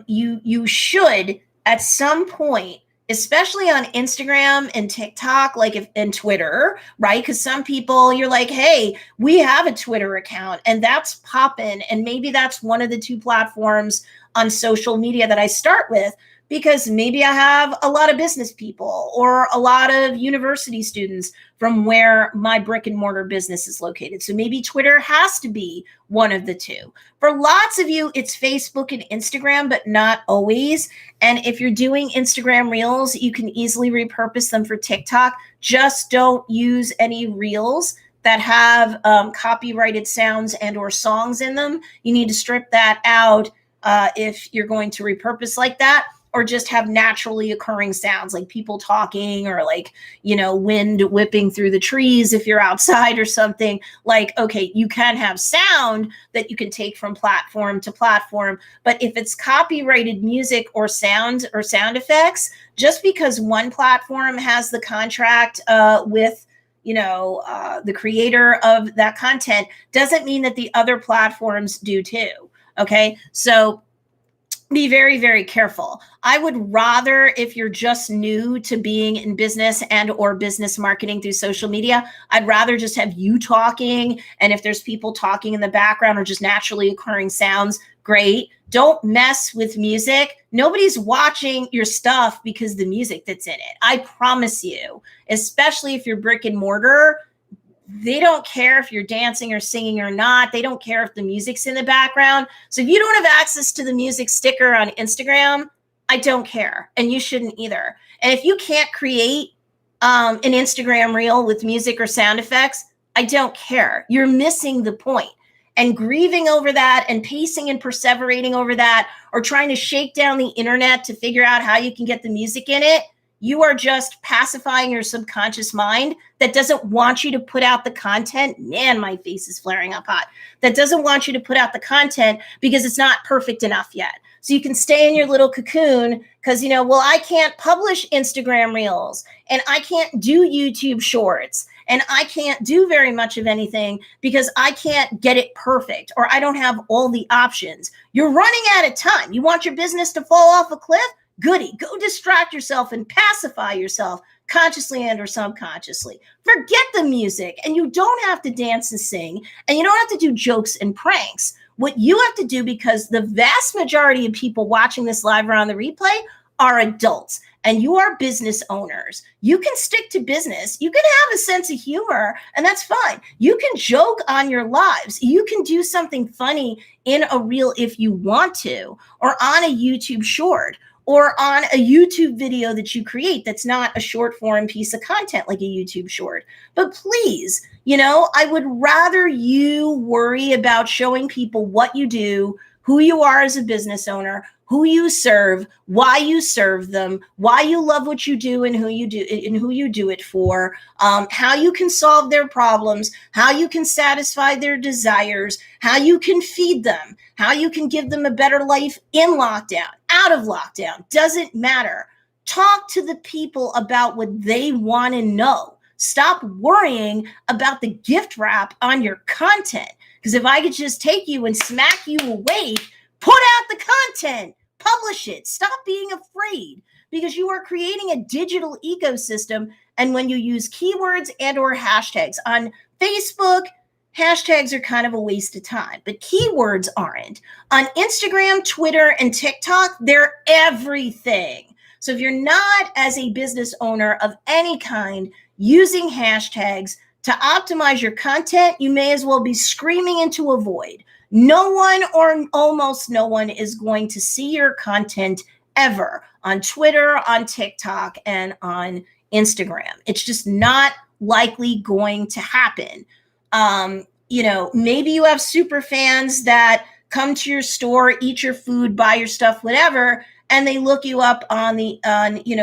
you should at some point, especially on Instagram and TikTok, and Twitter, right? Because some people, you're like, hey, we have a Twitter account and that's popping. And maybe that's one of the two platforms on social media that I start with, because maybe I have a lot of business people or a lot of university students from where my brick and mortar business is located. So maybe Twitter has to be one of the two. For lots of you, it's Facebook and Instagram, but not always. And if you're doing Instagram reels, you can easily repurpose them for TikTok. Just don't use any reels that have copyrighted sounds and or songs in them. You need to strip that out if you're going to repurpose like that, or just have naturally occurring sounds like people talking, or wind whipping through the trees if you're outside or something. Okay, you can have sound that you can take from platform to platform, but if it's copyrighted music or sound effects, just because one platform has the contract with the creator of that content doesn't mean that the other platforms do too. Okay, so be very, very careful. I would rather, if you're just new to being in business and or business marketing through social media, I'd rather just have you talking. And if there's people talking in the background or just naturally occurring sounds, great. Don't mess with music. Nobody's watching your stuff because the music that's in it. I promise you, especially if you're brick and mortar, they don't care if you're dancing or singing or not. They don't care if the music's in the background. So if you don't have access to the music sticker on Instagram, I don't care. And you shouldn't either. And if you can't create an Instagram reel with music or sound effects, I don't care. You're missing the point. And grieving over that and pacing and perseverating over that, or trying to shake down the internet to figure out how you can get the music in it, you are just pacifying your subconscious mind that doesn't want you to put out the content. Man, my face is flaring up hot. That doesn't want you to put out the content because it's not perfect enough yet. So you can stay in your little cocoon because, I can't publish Instagram reels and I can't do YouTube shorts and I can't do very much of anything because I can't get it perfect, or I don't have all the options. You're running out of time. You want your business to fall off a cliff? Goody, go distract yourself and pacify yourself consciously and or subconsciously. Forget the music, and you don't have to dance and sing, and you don't have to do jokes and pranks. What you have to do, because the vast majority of people watching this live or on the replay are adults, and you are business owners. You can stick to business. You can have a sense of humor, and that's fine. You can joke on your lives. You can do something funny in a reel if you want to, or on a YouTube short, or on a YouTube video that you create that's not a short form piece of content like a YouTube short. But please, I would rather you worry about showing people what you do, who you are as a business owner, who you serve, why you serve them, why you love what you do and who you do it for, how you can solve their problems, how you can satisfy their desires, how you can feed them, how you can give them a better life in lockdown, out of lockdown, doesn't matter. Talk to the people about what they want to know. Stop worrying about the gift wrap on your content. Because if I could just take you and smack you awake, put out the content, publish it. Stop being afraid, because you are creating a digital ecosystem. And when you use keywords and or hashtags on Facebook, hashtags are kind of a waste of time, but keywords aren't. On Instagram, Twitter, and TikTok, they're everything. So if you're not, as a business owner of any kind, using hashtags to optimize your content, you may as well be screaming into a void. No one, or almost no one, is going to see your content ever on Twitter, on TikTok, and on Instagram. It's just not likely going to happen. Maybe you have super fans that come to your store, eat your food, buy your stuff, whatever, and they look you up on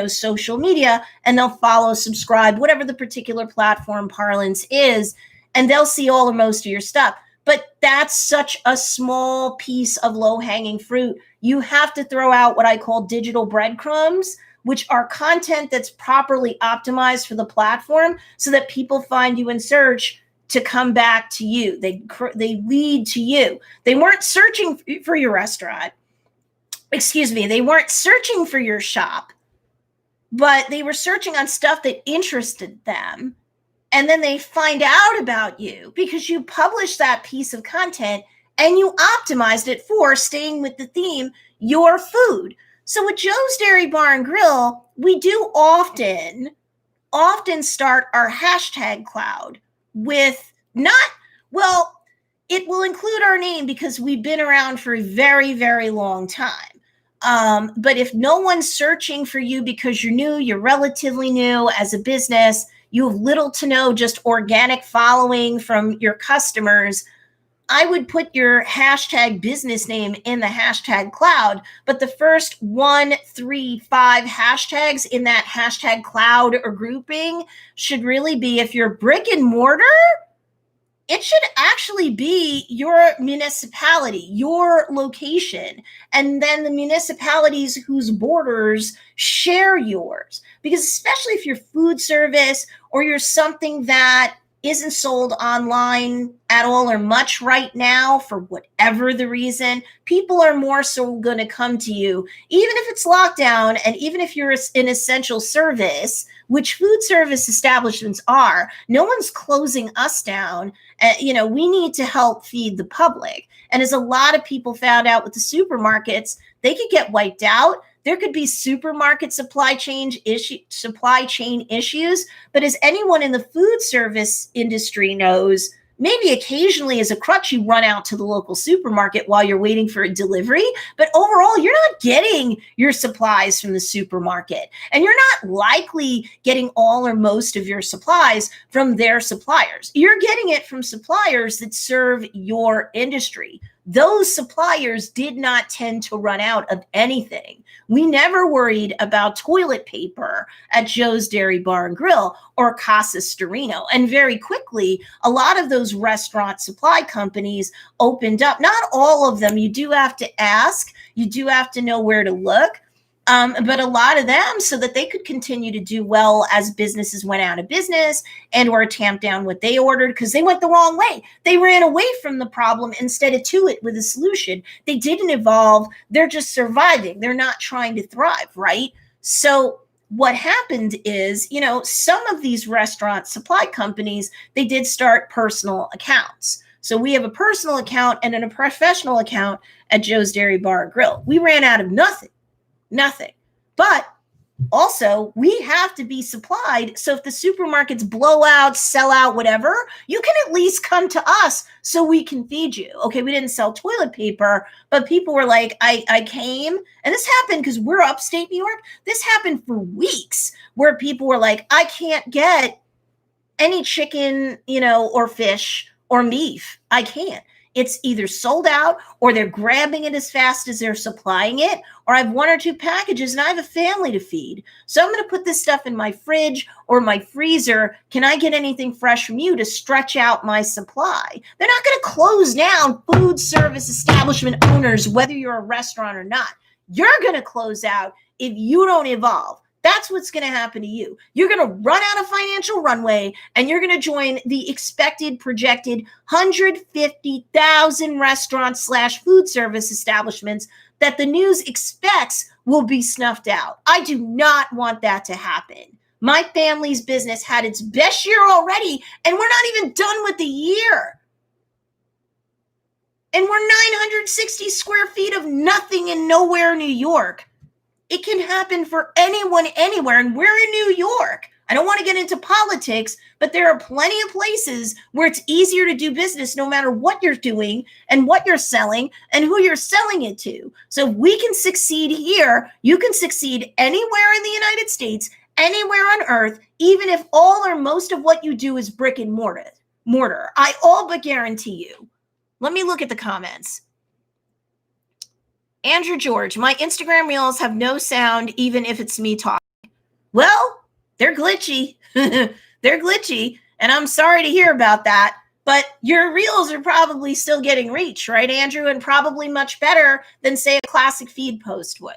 social media, and they'll follow, subscribe, whatever the particular platform parlance is, and they'll see all or most of your stuff. But that's such a small piece of low-hanging fruit. You have to throw out what I call digital breadcrumbs, which are content that's properly optimized for the platform so that people find you in search to come back to you. They lead to you. They weren't searching for your restaurant. Excuse me. They weren't searching for your shop, but they were searching on stuff that interested them. And then they find out about you because you published that piece of content and you optimized it for staying with the theme, your food. So with Joe's Dairy Bar and Grill, we do often start our hashtag cloud with it will include our name because we've been around for a very, very long time. But if no one's searching for you because you're new, you're relatively new as a business, you have little to no just organic following from your customers, I would put your hashtag business name in the hashtag cloud, but the first 1, 3, 5 hashtags in that hashtag cloud or grouping should really be, if you're brick and mortar, it should actually be your municipality, your location, and then the municipalities whose borders share yours. Because especially if you're food service or you're something that isn't sold online at all or much right now for whatever the reason, people are more so going to come to you, even if it's lockdown and even if you're an essential service, which food service establishments are. No one's closing us down. We need to help feed the public. And as a lot of people found out with the supermarkets, they could get wiped out. There could be supermarket supply chain issues. But as anyone in the food service industry knows, maybe occasionally as a crutch, you run out to the local supermarket while you're waiting for a delivery. But overall, you're not getting your supplies from the supermarket. And you're not likely getting all or most of your supplies from their suppliers. You're getting it from suppliers that serve your industry. Those suppliers did not tend to run out of anything. We never worried about toilet paper at Joe's Dairy Bar and Grill or Casa Storino. And very quickly, a lot of those restaurant supply companies opened up. Not all of them. You do have to ask. You do have to know where to look. But a lot of them, so that they could continue to do well as businesses went out of business and or tamped down what they ordered because they went the wrong way. They ran away from the problem instead of to it with a solution. They didn't evolve. They're just surviving. They're not trying to thrive, right? So what happened is, some of these restaurant supply companies, they did start personal accounts. So we have a personal account and a professional account at Joe's Dairy Bar and Grill. We ran out of nothing. But also, we have to be supplied. So if the supermarkets blow out, sell out, whatever, you can at least come to us so we can feed you. Okay, we didn't sell toilet paper, but people were like, I came, and this happened because we're upstate New York. This happened for weeks where people were like, I can't get any chicken, or fish or beef. I can't. It's either sold out or they're grabbing it as fast as they're supplying it, or I have 1 or 2 packages and I have a family to feed. So I'm going to put this stuff in my fridge or my freezer. Can I get anything fresh from you to stretch out my supply? They're not going to close down food service establishment owners, whether you're a restaurant or not. You're going to close out if you don't evolve. That's what's going to happen to you. You're going to run out of financial runway and you're going to join the expected, projected 150,000 restaurants / food service establishments that the news expects will be snuffed out. I do not want that to happen. My family's business had its best year already, and we're not even done with the year. And we're 960 square feet of nothing in nowhere, New York. It can happen for anyone, anywhere, and we're in New York. I don't want to get into politics, but there are plenty of places where it's easier to do business no matter what you're doing and what you're selling and who you're selling it to. So if we can succeed here, you can succeed anywhere in the United States, anywhere on earth, even if all or most of what you do is brick and mortar. I all but guarantee you. Let me look at the comments. Andrew George, my Instagram reels have no sound, even if it's me talking. Well, they're glitchy. They're glitchy. And I'm sorry to hear about that. But your reels are probably still getting reach, right, Andrew? And probably much better than, say, a classic feed post would.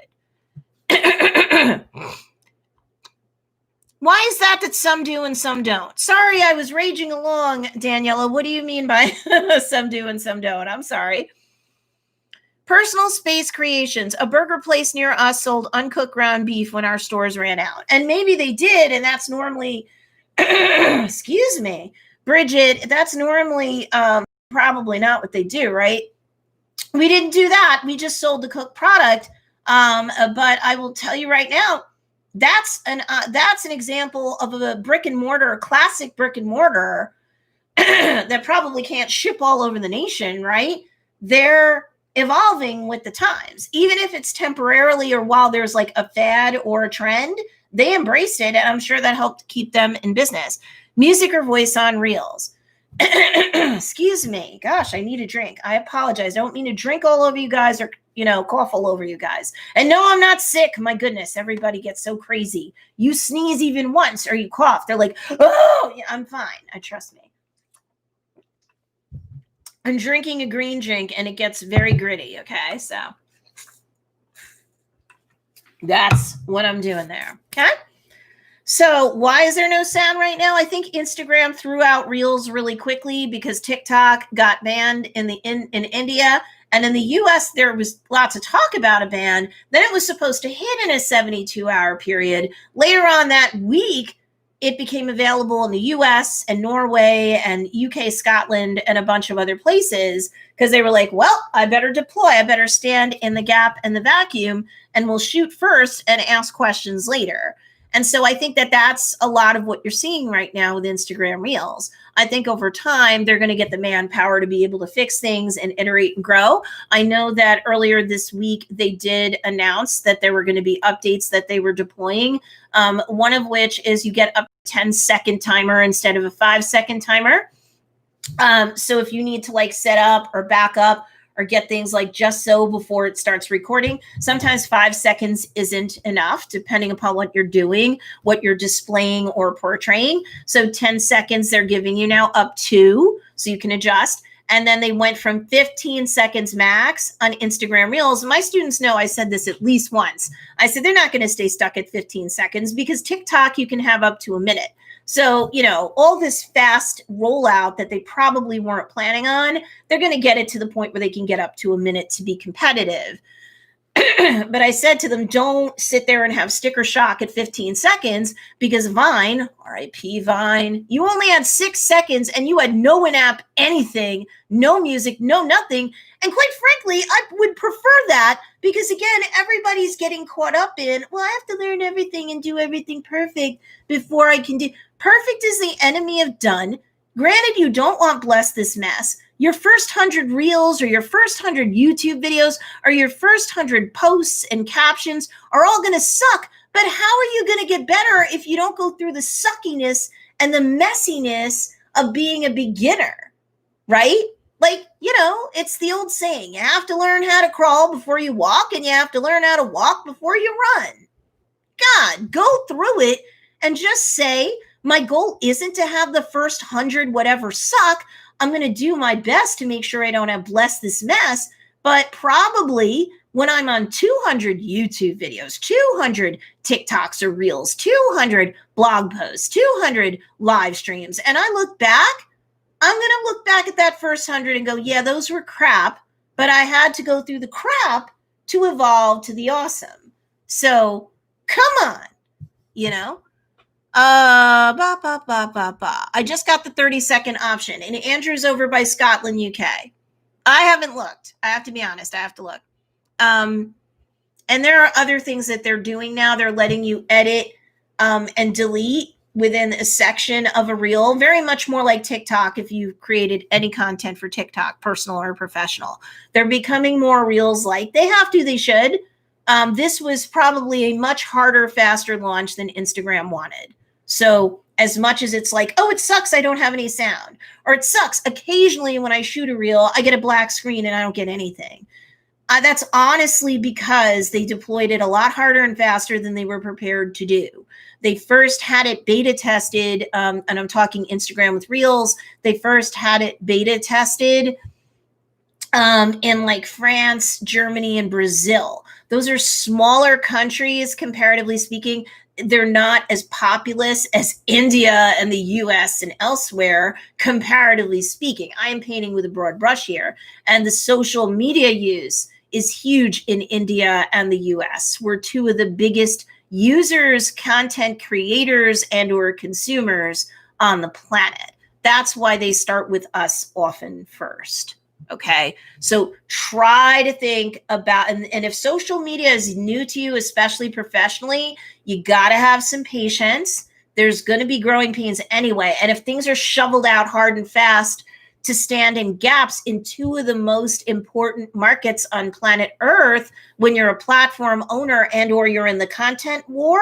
Why is that some do and some don't? Sorry, I was raging along, Daniela. What do you mean by some do and some don't? I'm sorry. Personal space creations. A burger place near us sold uncooked ground beef when our stores ran out. And maybe they did, and that's normally, excuse me, Bridget, that's normally probably not what they do, right? We didn't do that. We just sold the cooked product. But I will tell you right now, that's an example of a brick and mortar, classic brick and mortar that probably can't ship all over the nation, right? They're evolving with the times, even if it's temporarily or while there's like a fad or a trend. They embraced it, and I'm sure that helped keep them in business. Music or voice on reels. Excuse me. Gosh, I need a drink. I apologize. I don't mean to drink all over you guys or, cough all over you guys. And no, I'm not sick. My goodness, everybody gets so crazy. You sneeze even once or you cough. They're like, oh, yeah, I'm fine. Trust me. I'm drinking a green drink and it gets very gritty. Okay. So that's what I'm doing there. Okay. So why is there no sound right now? I think Instagram threw out reels really quickly because TikTok got banned in India. And in the US, there was lots of talk about a ban. Then it was supposed to hit in a 72-hour period. Later on that week, it became available in the US and Norway and UK, Scotland, and a bunch of other places because they were like, well, I better deploy. I better stand in the gap and the vacuum, and we'll shoot first and ask questions later. And so I think that that's a lot of what you're seeing right now with Instagram Reels. I think over time, they're going to get the manpower to be able to fix things and iterate and grow. I know that earlier this week, they did announce that there were going to be updates that they were deploying. One of which is you get up to 10-second timer instead of a 5-second timer. So if you need to like set up or back up or get things like just so before it starts recording, sometimes 5 seconds isn't enough, depending upon what you're doing, what you're displaying or portraying. So 10 seconds they're giving you now up to, so you can adjust. And then they went from 15 seconds max on Instagram Reels. My students know I said this at least once. I said they're not going to stay stuck at 15 seconds because TikTok, you can have up to a minute. So, all this fast rollout that they probably weren't planning on, they're going to get it to the point where they can get up to a minute to be competitive. But I said to them, don't sit there and have sticker shock at 15 seconds because Vine, RIP Vine, you only had 6 seconds and you had no in-app anything, no music, no nothing. And quite frankly, I would prefer that because, again, everybody's getting caught up in, well, I have to learn everything and do everything perfect before I can do. Perfect is the enemy of done. Granted, you don't want bless this mess. Your first 100 reels or your first 100 YouTube videos or your first 100 posts and captions are all going to suck. But how are you going to get better if you don't go through the suckiness and the messiness of being a beginner, right? Like, it's the old saying, you have to learn how to crawl before you walk, and you have to learn how to walk before you run. God, go through it and just say, my goal isn't to have the first 100 whatever suck. I'm going to do my best to make sure I don't have bless this mess. But probably when I'm on 200 YouTube videos, 200 TikToks or Reels, 200 blog posts, 200 live streams, and I look back, I'm going to look back at that first 100 and go, yeah, those were crap, but I had to go through the crap to evolve to the awesome. So come on, I just got the 30-second option, and Andrew's over by Scotland, UK. I haven't looked. I have to be honest. I have to look. And there are other things that they're doing now. They're letting you edit and delete within a section of a reel, very much more like TikTok if you've created any content for TikTok, personal or professional. They're becoming more reels like they have to, they should. This was probably a much harder, faster launch than Instagram wanted. So as much as it's like, oh, it sucks, I don't have any sound, or it sucks, occasionally when I shoot a reel, I get a black screen and I don't get anything. That's honestly because they deployed it a lot harder and faster than they were prepared to do. They first had it beta tested, and I'm talking Instagram with Reels. They first had it beta tested in like France, Germany, and Brazil. Those are smaller countries, comparatively speaking. They're not as populous as India and the US and elsewhere, comparatively speaking. I am painting with a broad brush here. And the social media use is huge in India and the US. We're two of the biggest users, content creators, and or consumers on the planet. That's why they start with us often first. Okay. So try to think about, and if social media is new to you, especially professionally, you got to have some patience. There's going to be growing pains anyway. And if things are shoveled out hard and fast to stand in gaps in two of the most important markets on planet Earth, when you're a platform owner and or you're in the content war,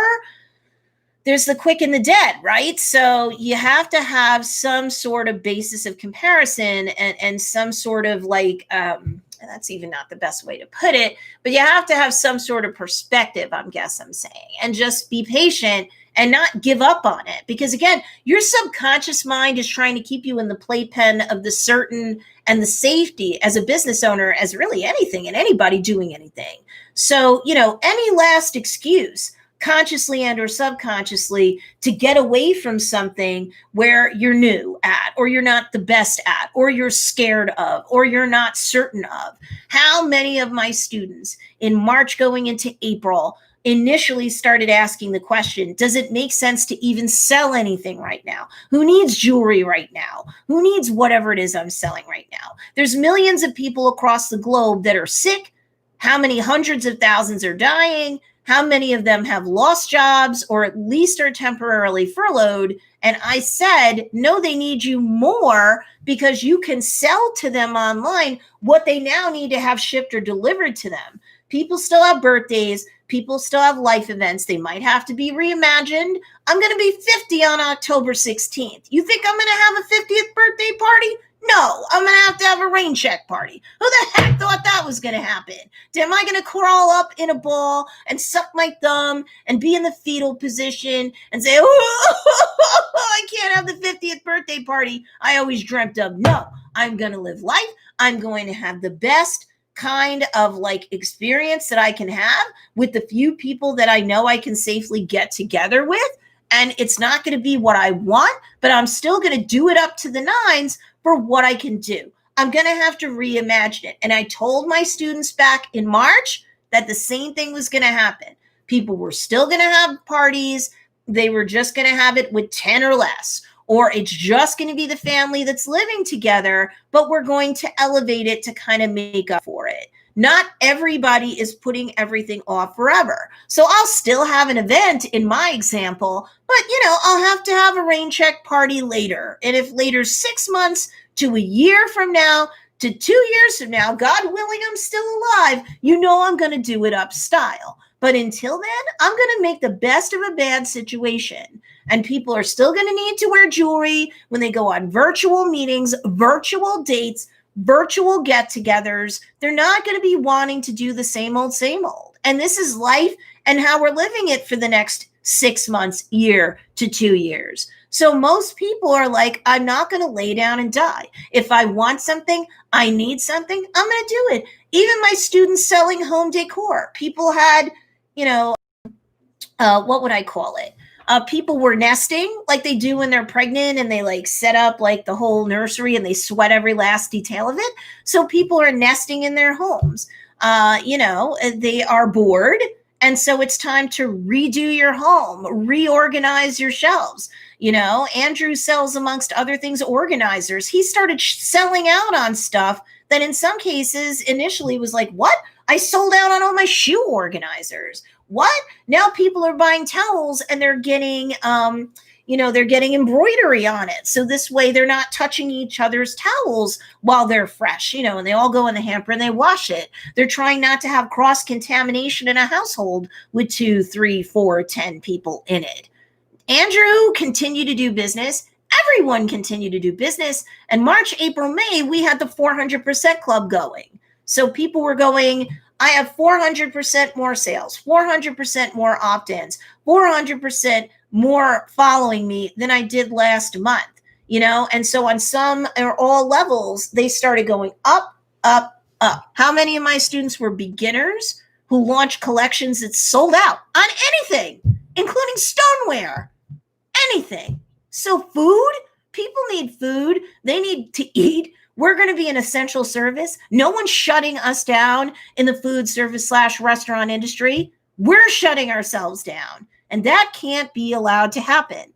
there's the quick and the dead, right? So you have to have some sort of basis of comparison and some sort of like, that's even not the best way to put it, but you have to have some sort of perspective, I'm saying, and just be patient and not give up on it. Because again, your subconscious mind is trying to keep you in the playpen of the certain and the safety as a business owner, as really anything and anybody doing anything. So, any last excuse, consciously and or subconsciously, to get away from something where you're new at, or you're not the best at, or you're scared of, or you're not certain of. How many of my students in March going into April initially started asking the question, does it make sense to even sell anything right now? Who needs jewelry right now? Who needs whatever it is I'm selling right now? There's millions of people across the globe that are sick. How many hundreds of thousands are dying? How many of them have lost jobs or at least are temporarily furloughed? And I said, no, they need you more because you can sell to them online what they now need to have shipped or delivered to them. People still have birthdays. People still have life events. They might have to be reimagined. I'm going to be 50 on October 16th. You think I'm going to have a 50th birthday party? No, I'm going to have a rain check party. Who the heck thought that was going to happen? Am I going to crawl up in a ball and suck my thumb and be in the fetal position and say, oh, I can't have the 50th birthday party I always dreamt of? No, I'm going to live life. I'm going to have the best kind of like experience that I can have with the few people that I know I can safely get together with. And it's not going to be what I want, but I'm still going to do it up to the nines for what I can do. I'm going to have to reimagine it. And I told my students back in March that the same thing was going to happen. People were still going to have parties. They were just going to have it with 10 or less, or it's just going to be the family that's living together, but we're going to elevate it to kind of make up for it. Not everybody is putting everything off forever. So I'll still have an event in my example, but I'll have to have a rain check party later. And if later 6 months to a year from now to 2 years from now, God willing, I'm still alive, I'm going to do it up style. But until then, I'm going to make the best of a bad situation. And people are still going to need to wear jewelry when they go on virtual meetings, virtual dates, virtual get-togethers. They're not going to be wanting to do the same old. And this is life and how we're living it for the next 6 months, year to 2 years. So most people are like, I'm not going to lay down and die. If I want something, I need something, I'm going to do it. Even my students selling home decor, people had, what would I call it? People were nesting like they do when they're pregnant, and they like set up like the whole nursery and they sweat every last detail of it. So people are nesting in their homes. They are bored. And so it's time to redo your home, reorganize your shelves. Andrew sells, amongst other things, organizers. He started selling out on stuff that in some cases initially was like, what? I sold out on all my shoe organizers. What? Now people are buying towels and they're getting, they're getting embroidery on it. So this way they're not touching each other's towels while they're fresh, and they all go in the hamper and they wash it. They're trying not to have cross-contamination in a household with 2, 3, 4, 10 people in it. Andrew continued to do business. Everyone continued to do business. And March, April, May, we had the 400% club going. So people were going, I have 400% more sales, 400% more opt-ins, 400% more following me than I did last month, And so on some or all levels, they started going up, up, up. How many of my students were beginners who launched collections that sold out on anything, including stoneware, anything? So food, people need food. They need to eat. We're going to be an essential service. No one's shutting us down in the food service / restaurant industry. We're shutting ourselves down, and that can't be allowed to happen.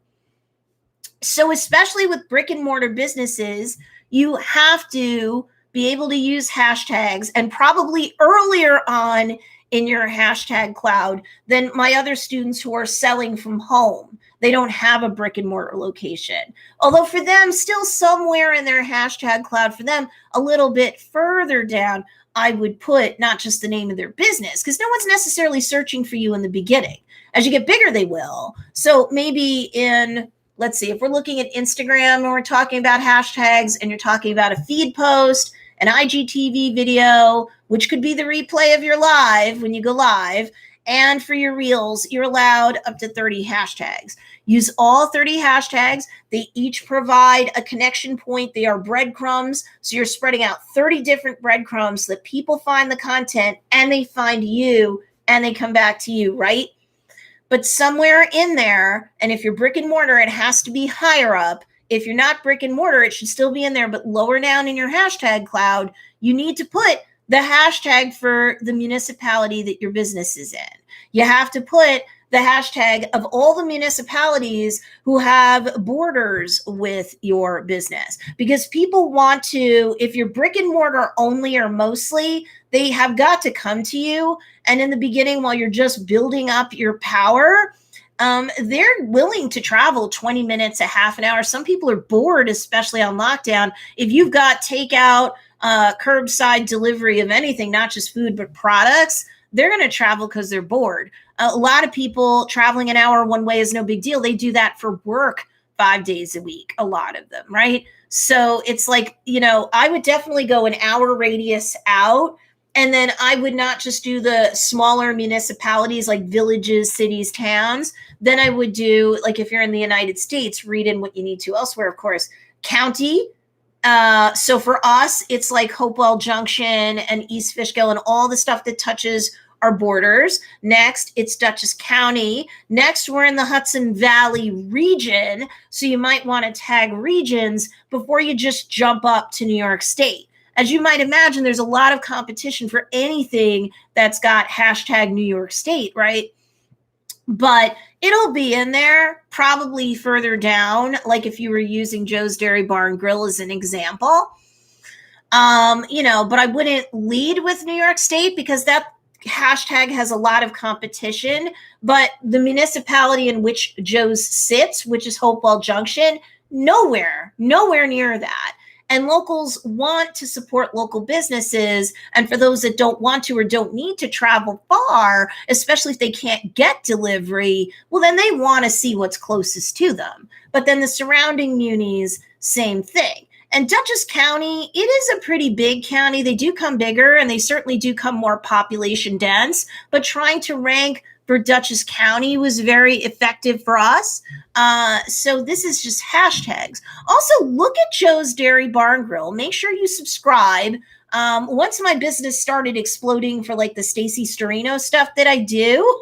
So especially with brick and mortar businesses, you have to be able to use hashtags, and probably earlier on in your hashtag cloud than my other students who are selling from home. They don't have a brick and mortar location. Although for them, still somewhere in their hashtag cloud, for them, a little bit further down, I would put not just the name of their business, because no one's necessarily searching for you in the beginning. As you get bigger, they will. So maybe let's see, if we're looking at Instagram and we're talking about hashtags and you're talking about a feed post, an IGTV video, which could be the replay of your live when you go live, and for your reels, you're allowed up to 30 hashtags. Use all 30 hashtags. They each provide a connection point. They are breadcrumbs. So you're spreading out 30 different breadcrumbs so that people find the content and they find you and they come back to you, right? But somewhere in there, and if you're brick and mortar, it has to be higher up. If you're not brick and mortar, it should still be in there, but lower down in your hashtag cloud, you need to put the hashtag for the municipality that your business is in. You have to put the hashtag of all the municipalities who have borders with your business, because people want to, if you're brick and mortar only or mostly, they have got to come to you. And in the beginning, while you're just building up your power, they're willing to travel 20 minutes, a half an hour. Some people are bored, especially on lockdown. If you've got takeout, curbside delivery of anything, not just food, but products, they're going to travel because they're bored. A lot of people traveling an hour one way is no big deal. They do that for work 5 days a week, a lot of them, right? So it's like, I would definitely go an hour radius out. And then I would not just do the smaller municipalities like villages, cities, towns. Then I would do, like if you're in the United States, read in what you need to elsewhere, of course, county. So for us, it's like Hopewell Junction and East Fishkill and all the stuff that touches our borders. Next, it's Dutchess County. Next, we're in the Hudson Valley region. So you might want to tag regions before you just jump up to New York State. As you might imagine, there's a lot of competition for anything that's got hashtag New York State, right? But it'll be in there probably further down, like if you were using Joe's Dairy Bar and Grill as an example. But I wouldn't lead with New York State because that hashtag has a lot of competition. But the municipality in which Joe's sits, which is Hopewell Junction, nowhere near that. And locals want to support local businesses. And for those that don't want to or don't need to travel far, especially if they can't get delivery, well, then they want to see what's closest to them. But then the surrounding munis, same thing. And Dutchess County, it is a pretty big county. They do come bigger and they certainly do come more population dense. But trying to rank for Dutchess County was very effective for us. So this is just hashtags. Also, look at Joe's Dairy Bar and Grill. Make sure you subscribe. Once my business started exploding for like the Stacey Storino stuff that I do,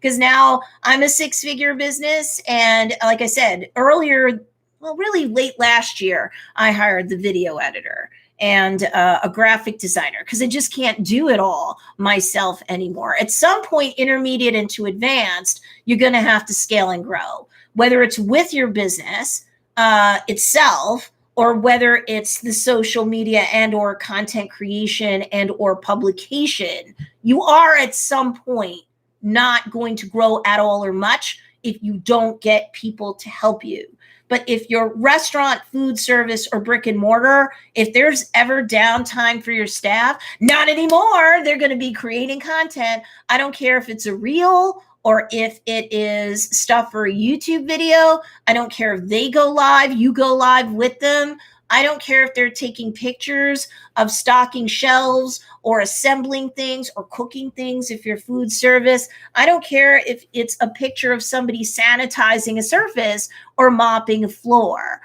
because now I'm a 6-figure business. And like I said earlier, well, really late last year, I hired the video editor and a graphic designer because I just can't do it all myself anymore. At some point, intermediate into advanced, you're going to have to scale and grow, whether it's with your business itself or whether it's the social media and or content creation and or publication. You are at some point not going to grow at all or much if you don't get people to help you. But if your restaurant, food service, or brick and mortar, if there's ever downtime for your staff, not anymore. They're going to be creating content. I don't care if it's a reel or if it is stuff for a YouTube video. I don't care if they go live, you go live with them. I don't care if they're taking pictures of stocking shelves or assembling things or cooking things if you're food service. I don't care if it's a picture of somebody sanitizing a surface or mopping a floor.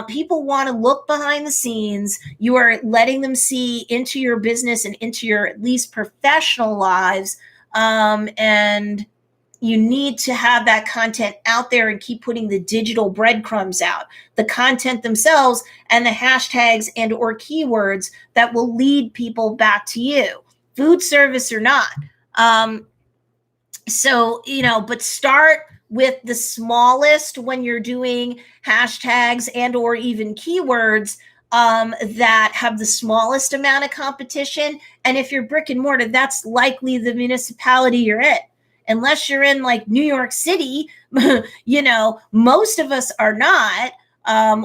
People want to look behind the scenes. You are letting them see into your business and into your at least professional lives. And you need to have that content out there and keep putting the digital breadcrumbs out, the content themselves and the hashtags and or keywords that will lead people back to you, food service or not. But start with the smallest when you're doing hashtags and or even keywords that have the smallest amount of competition. And if you're brick and mortar, that's likely the municipality you're in. Unless you're in like New York City, most of us are not,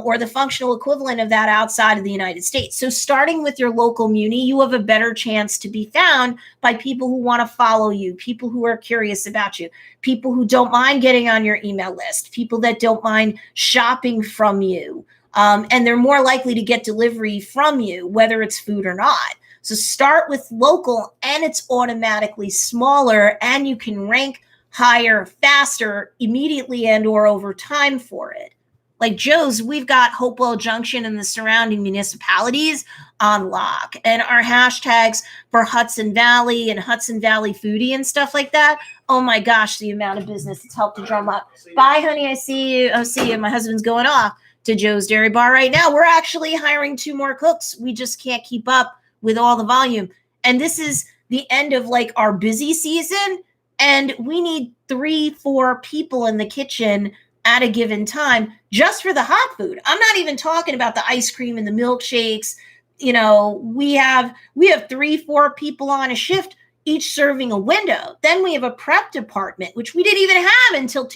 or the functional equivalent of that outside of the United States. So starting with your local muni, you have a better chance to be found by people who want to follow you, people who are curious about you, people who don't mind getting on your email list, people that don't mind shopping from you. And they're more likely to get delivery from you, whether it's food or not. So start with local and it's automatically smaller and you can rank higher, faster, immediately and or over time for it. Like Joe's, we've got Hopewell Junction and the surrounding municipalities on lock. And our hashtags for Hudson Valley and Hudson Valley Foodie and stuff like that. Oh my gosh, the amount of business it's helped to drum up. Bye, honey. I see you. Oh, see you. My husband's going off to Joe's Dairy Bar right now. We're actually hiring 2 more cooks. We just can't keep up with all the volume. And this is the end of like our busy season. And we need 3-4 people in the kitchen at a given time just for the hot food. I'm not even talking about the ice cream and the milkshakes. We have 3-4 people on a shift, each serving a window. Then we have a prep department, which we didn't even have until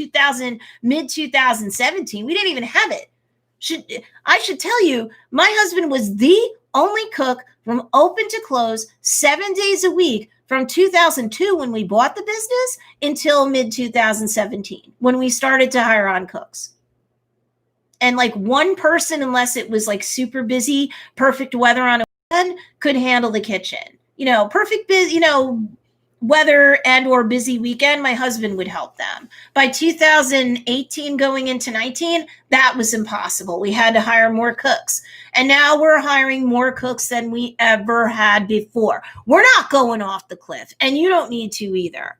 mid 2017. We didn't even have it. I should tell you, my husband was the only cook from open to close 7 days a week from 2002 when we bought the business until mid 2017 when we started to hire on cooks. And like one person, unless it was like super busy, perfect weather on a weekend, could handle the kitchen. Perfect busy, weather and or busy weekend, my husband would help them. By 2018 going into 19, that was impossible. We had to hire more cooks. And now we're hiring more cooks than we ever had before. We're not going off the cliff, and you don't need to either.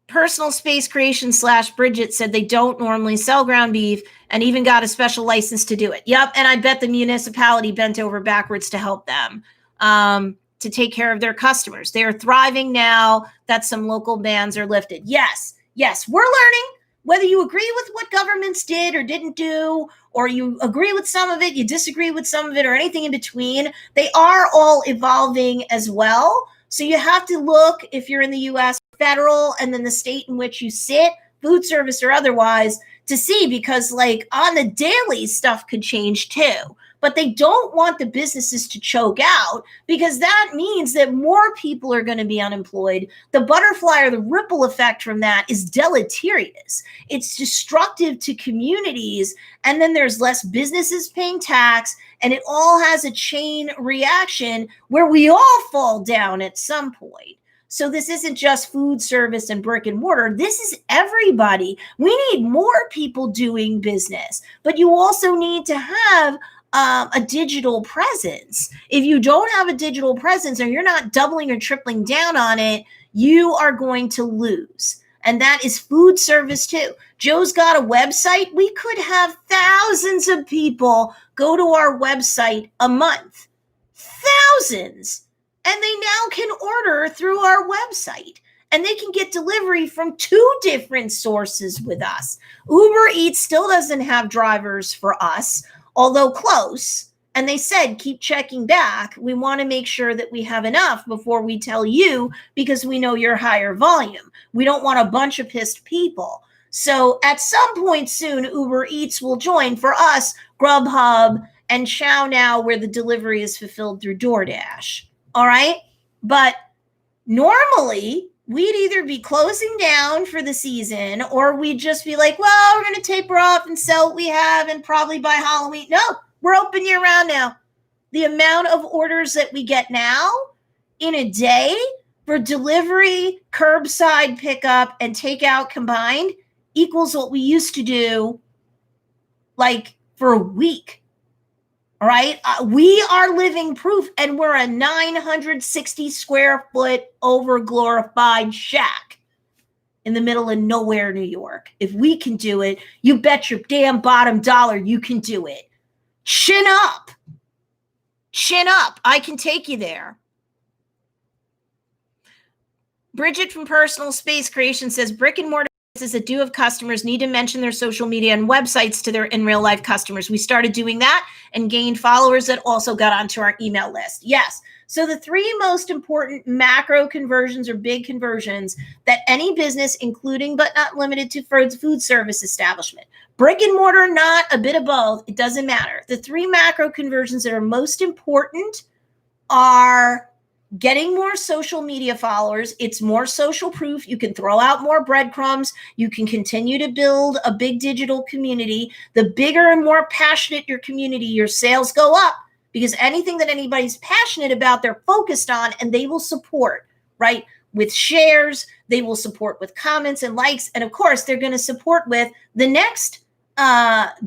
Personal Space Creation / Bridget said they don't normally sell ground beef and even got a special license to do it. Yep, and I bet the municipality bent over backwards to help them. To take care of their customers. They are thriving now that some local bans are lifted. Yes, we're learning. Whether you agree with what governments did or didn't do, or you agree with some of it, you disagree with some of it, or anything in between, they are all evolving as well. So you have to look, if you're in the U.S., federal, and then the state in which you sit, food service or otherwise, to see, because like on the daily, stuff could change too. But they don't want the businesses to choke out, because that means that more people are going to be unemployed. The butterfly or the ripple effect from that is deleterious. It's destructive to communities. And then there's less businesses paying tax, and it all has a chain reaction where we all fall down at some point. So this isn't just food service and brick and mortar. This is everybody. We need more people doing business, but you also need to have a digital presence. If you don't have a digital presence, or you're not doubling or tripling down on it, you are going to lose. And that is food service too. Joe's got a website. We could have thousands of people go to our website a month. Thousands. And they now can order through our website. And they can get delivery from 2 different sources with us. Uber Eats still doesn't have drivers for us, although close. And they said, keep checking back. We want to make sure that we have enough before we tell you, because we know you're higher volume. We don't want a bunch of pissed people. So at some point soon, Uber Eats will join. For us, Grubhub and Chow Now, where the delivery is fulfilled through DoorDash. All right. But normally we'd either be closing down for the season or we'd just be like, well, we're going to taper off and sell what we have and probably by Halloween. No, we're open year round now. The amount of orders that we get now in a day for delivery, curbside pickup, and takeout combined equals what we used to do like for a week. All right. We are living proof, and we're a 960 square foot over glorified shack in the middle of nowhere, New York. If we can do it, you bet your damn bottom dollar you can do it. Chin up. Chin up. I can take you there. Bridget from Personal Space Creation says brick and mortar businesses that do have customers need to mention their social media and websites to their in real life customers. We started doing that and gained followers that also got onto our email list. Yes. So the three most important macro conversions or big conversions that any business, including but not limited to food service establishment, brick and mortar, not a bit of both, it doesn't matter. The three macro conversions that are most important are getting more social media followers. It's more social proof. You can throw out more breadcrumbs. You can continue to build a big digital community. The bigger and more passionate your community, your sales go up, because anything that anybody's passionate about, they're focused on, and they will support, right? With shares, they will support with comments and likes. And of course, they're going to support with the next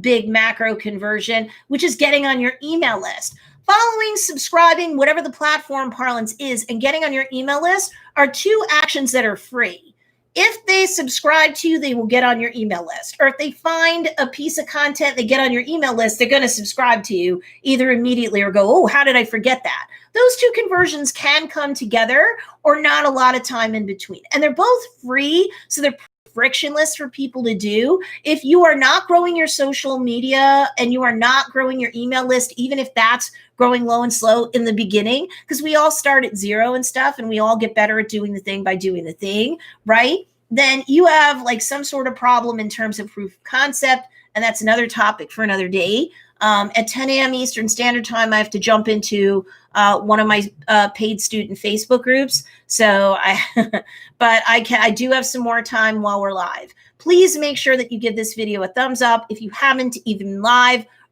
big macro conversion, which is getting on your email list. Following, subscribing, whatever the platform parlance is, and getting on your email list are two actions that are free. If they subscribe to you, they will get on your email list. Or if they find a piece of content, they get on your email list, they're going to subscribe to you either immediately or go, oh, how did I forget that? Those two conversions can come together or not a lot of time in between. And they're both free, so they're frictionless for people to do. If you are not growing your social media and you are not growing your email list, even if that's growing low and slow in the beginning, because we all start at zero and stuff, and we all get better at doing the thing by doing the thing, right? Then you have like some sort of problem in terms of proof of concept. And that's another topic for another day. At 10 a.m. Eastern Standard Time, I have to jump into one of my paid student Facebook groups. So but I do have some more time while we're live. Please make sure that you give this video a thumbs up if you haven't even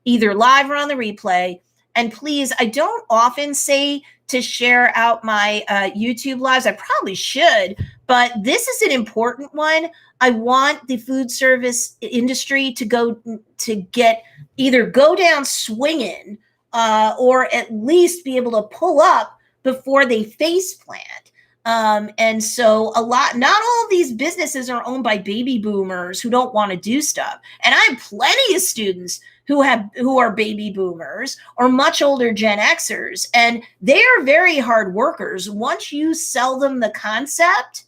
either live or on the replay. And please, I don't often say to share out my YouTube lives. I probably should, but this is an important one. I want the food service industry to get either go down swinging or at least be able to pull up before they face plant. And so not all of these businesses are owned by baby boomers who don't want to do stuff. And I have plenty of students who are baby boomers or much older Gen Xers, and they are very hard workers. Once you sell them the concept,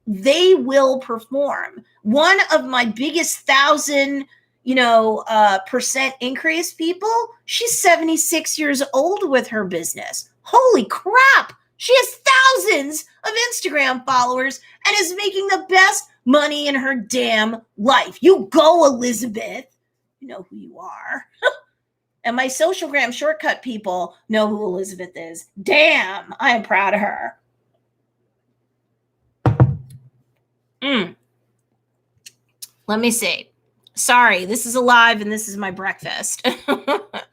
they will perform. One of my biggest 1,000% increase people, she's 76 years old with her business. Holy crap. She has thousands of Instagram followers and is making the best money in her damn life. You go, Elizabeth. You know who you are. And my socialgram shortcut people know who Elizabeth is. Damn, I am proud of her. Let me see. Sorry, this is a live and this is my breakfast. But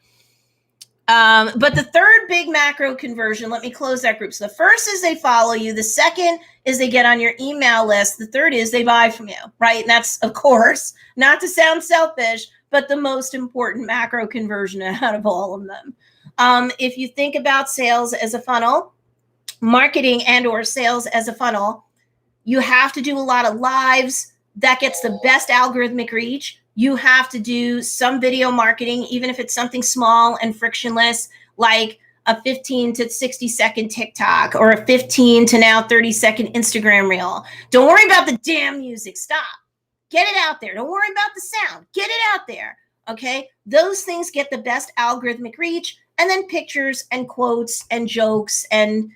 the third big macro conversion, let me close that group. So the first is they follow you. The second is they get on your email list. The third is they buy from you, right? And that's, of course, not to sound selfish, but the most important macro conversion out of all of them. If you think about sales as a funnel, marketing and or sales as a funnel, you have to do a lot of lives. That gets the best algorithmic reach. You have to do some video marketing, even if it's something small and frictionless, like a 15 to 60 second TikTok or a 15 to now 30 second Instagram reel. Don't worry about the damn music. Stop. Get it out there. Don't worry about the sound. Get it out there. Okay. Those things get the best algorithmic reach. And then pictures and quotes and jokes and,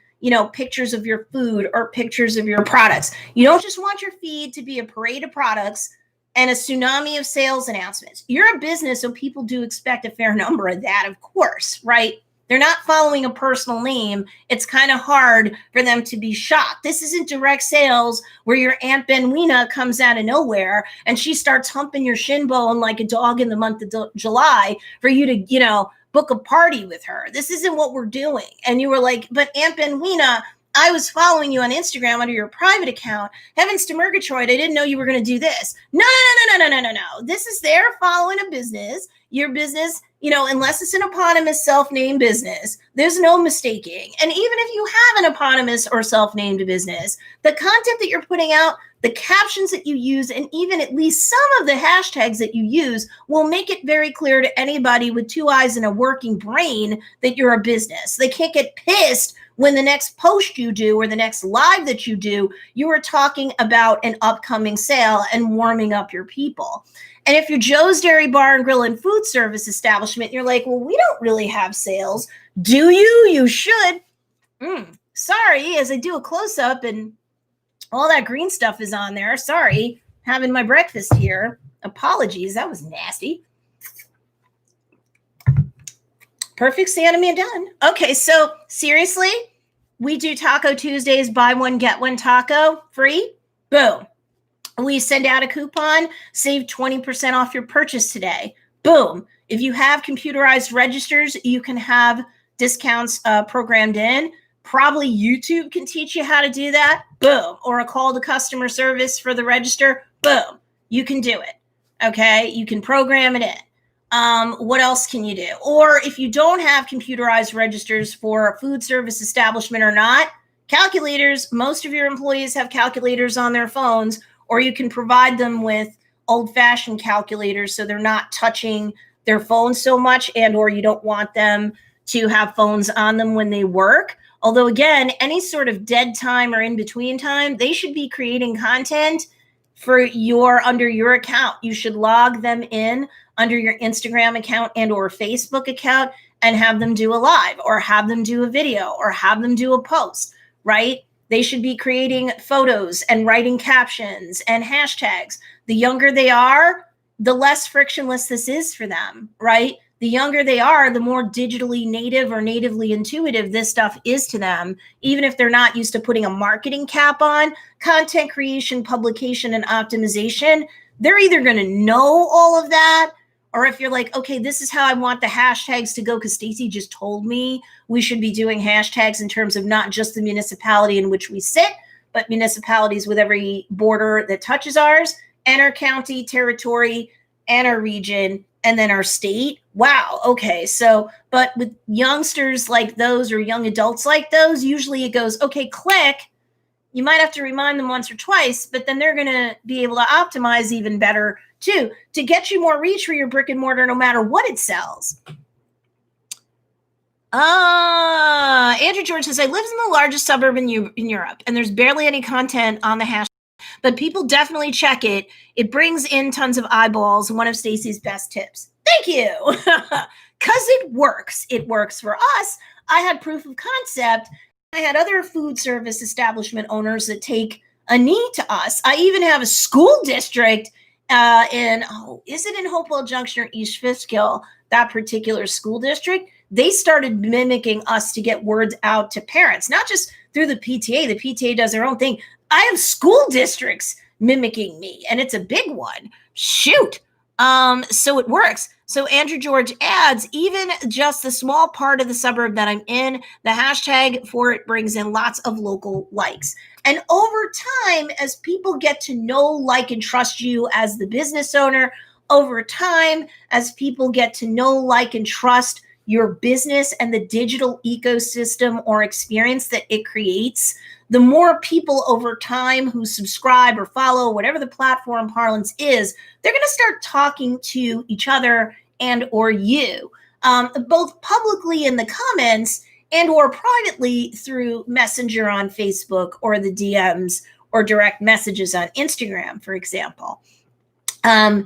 pictures of your food or pictures of your products. You don't just want your feed to be a parade of products and a tsunami of sales announcements. You're a business, so people do expect a fair number of that, of course, right? they're not following a personal name, it's kind of hard for them to be shocked. This isn't direct sales where your Aunt Benwina comes out of nowhere and she starts humping your shin bone like a dog in the month of July for you to, book a party with her. This isn't what we're doing. And you were like, but Aunt Benwina, I was following you on Instagram under your private account. Heavens to Murgatroyd, I didn't know you were going to do this. No. This is they're following a business. Your business, unless it's an eponymous self-named business, there's no mistaking. And even if you have an eponymous or self-named business, the content that you're putting out, the captions that you use, and even at least some of the hashtags that you use will make it very clear to anybody with two eyes and a working brain that you're a business. They can't get pissed when the next post you do or the next live that you do, you are talking about an upcoming sale and warming up your people. And if you're Joe's Dairy Bar and Grill and Food Service establishment, you're like, well, we don't really have sales. Do you? You should. Sorry, as I do a close-up and all that green stuff is on there. Sorry, having my breakfast here. Apologies, that was nasty. Perfect Santa me done. Okay, so seriously, we do Taco Tuesdays, buy one, get one taco free. Boom. We send out a coupon, save 20% off your purchase today. Boom. If you have computerized registers, you can have discounts programmed in. Probably YouTube can teach you how to do that. Boom. Or a call to customer service for the register. Boom. You can do it. Okay. You can program it in. What else can you do? Or if you don't have computerized registers for a food service establishment or not, calculators, most of your employees have calculators on their phones, or you can provide them with old-fashioned calculators so they're not touching their phones so much, and or you don't want them to have phones on them when they work. Although, again, any sort of dead time or in-between time, they should be creating content for under your account. You should log them in under your Instagram account and or Facebook account and have them do a live or have them do a video or have them do a post, right? They should be creating photos and writing captions and hashtags. The younger they are, the less frictionless this is for them, right? The younger they are, the more digitally native or natively intuitive this stuff is to them. Even if they're not used to putting a marketing cap on, content creation, publication, and optimization, they're either going to know all of that, or if you're like, okay, this is how I want the hashtags to go because Stacey just told me we should be doing hashtags in terms of not just the municipality in which we sit, but municipalities with every border that touches ours, and our county, territory, and our region, and then our state. Wow. Okay. So, but with youngsters like those or young adults like those, usually it goes, okay, click. You might have to remind them once or twice, but then they're going to be able to optimize even better too, to get you more reach for your brick and mortar, no matter what it sells. Andrew George says, I live in the largest suburb in Europe, and there's barely any content on the hashtag, but people definitely check it. It brings in tons of eyeballs. One of Stacey's best tips. Thank you. Because it works. It works for us. I had proof of concept. I had other food service establishment owners that take a knee to us. I even have a school district is it in Hopewell Junction or East Fishkill, that particular school district? They started mimicking us to get words out to parents, not just through the PTA. The PTA does their own thing. I have school districts mimicking me, and it's a big one. Shoot. So it works. So Andrew George adds, even just the small part of the suburb that I'm in, the hashtag for it brings in lots of local likes. And over time, as people get to know, like, and trust you as the business owner, over time, as people get to know, like, and trust your business and the digital ecosystem or experience that it creates, the more people over time who subscribe or follow, whatever the platform parlance is, they're going to start talking to each other and or you, both publicly in the comments and or privately through Messenger on Facebook or the DMs or direct messages on Instagram, for example. In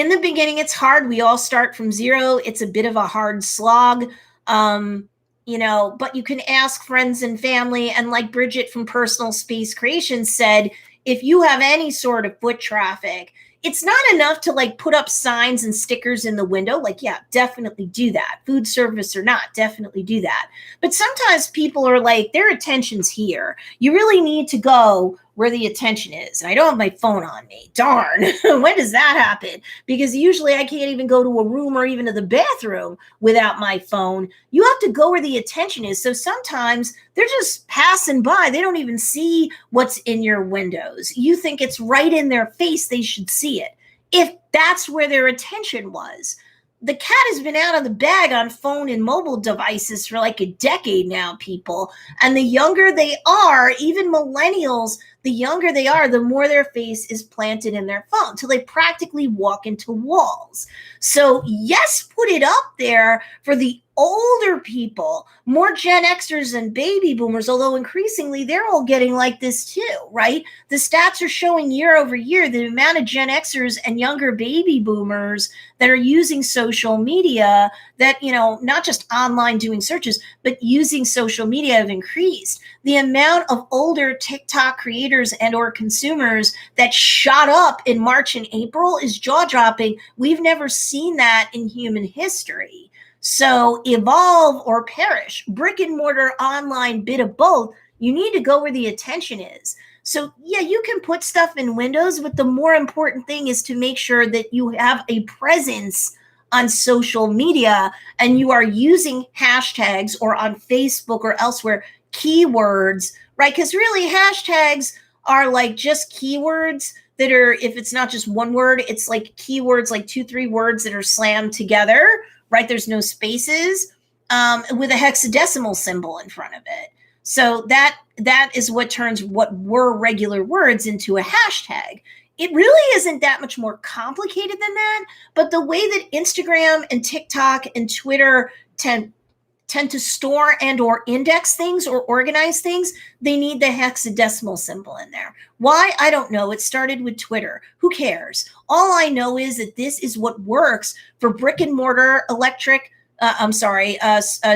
the beginning, it's hard. We all start from zero. It's a bit of a hard slog, but you can ask friends and family. And like Bridget from Personal Space Creation said, if you have any sort of foot traffic, it's not enough to like put up signs and stickers in the window. Like, yeah, definitely do that. Food service or not, definitely do that. But sometimes people are like, their attention's here. You really need to go where the attention is. And I don't have my phone on me. Darn. When does that happen? Because usually I can't even go to a room or even to the bathroom without my phone. You have to go where the attention is. So sometimes they're just passing by. They don't even see what's in your windows. You think it's right in their face. They should see it. If that's where their attention was. The cat has been out of the bag on phone and mobile devices for like a decade now, people. And the younger they are, even millennials, the younger they are, the more their face is planted in their phone till they practically walk into walls. So yes, put it up there for the older people, more Gen Xers and baby boomers, although increasingly they're all getting like this too, right? The stats are showing year over year the amount of Gen Xers and younger baby boomers that are using social media, that, you know, not just online doing searches, but using social media have increased. The amount of older TikTok creators and or consumers that shot up in March and April is jaw-dropping. We've never seen that in human history. So evolve or perish. Brick and mortar, online, bit of both. You need to go where the attention is. So yeah, you can put stuff in windows, but the more important thing is to make sure that you have a presence on social media and you are using hashtags, or on Facebook or elsewhere, keywords, right? Because really hashtags are like just keywords that are, if it's not just one word, it's like keywords, like 2-3 words that are slammed together, right? There's no spaces, with a hexadecimal symbol in front of it. So that is what turns what were regular words into a hashtag. It really isn't that much more complicated than that, but the way that Instagram and TikTok and Twitter tend to store and or index things or organize things, they need the hexadecimal symbol in there. Why? I don't know. It started with Twitter. Who cares? All I know is that this is what works for brick and mortar,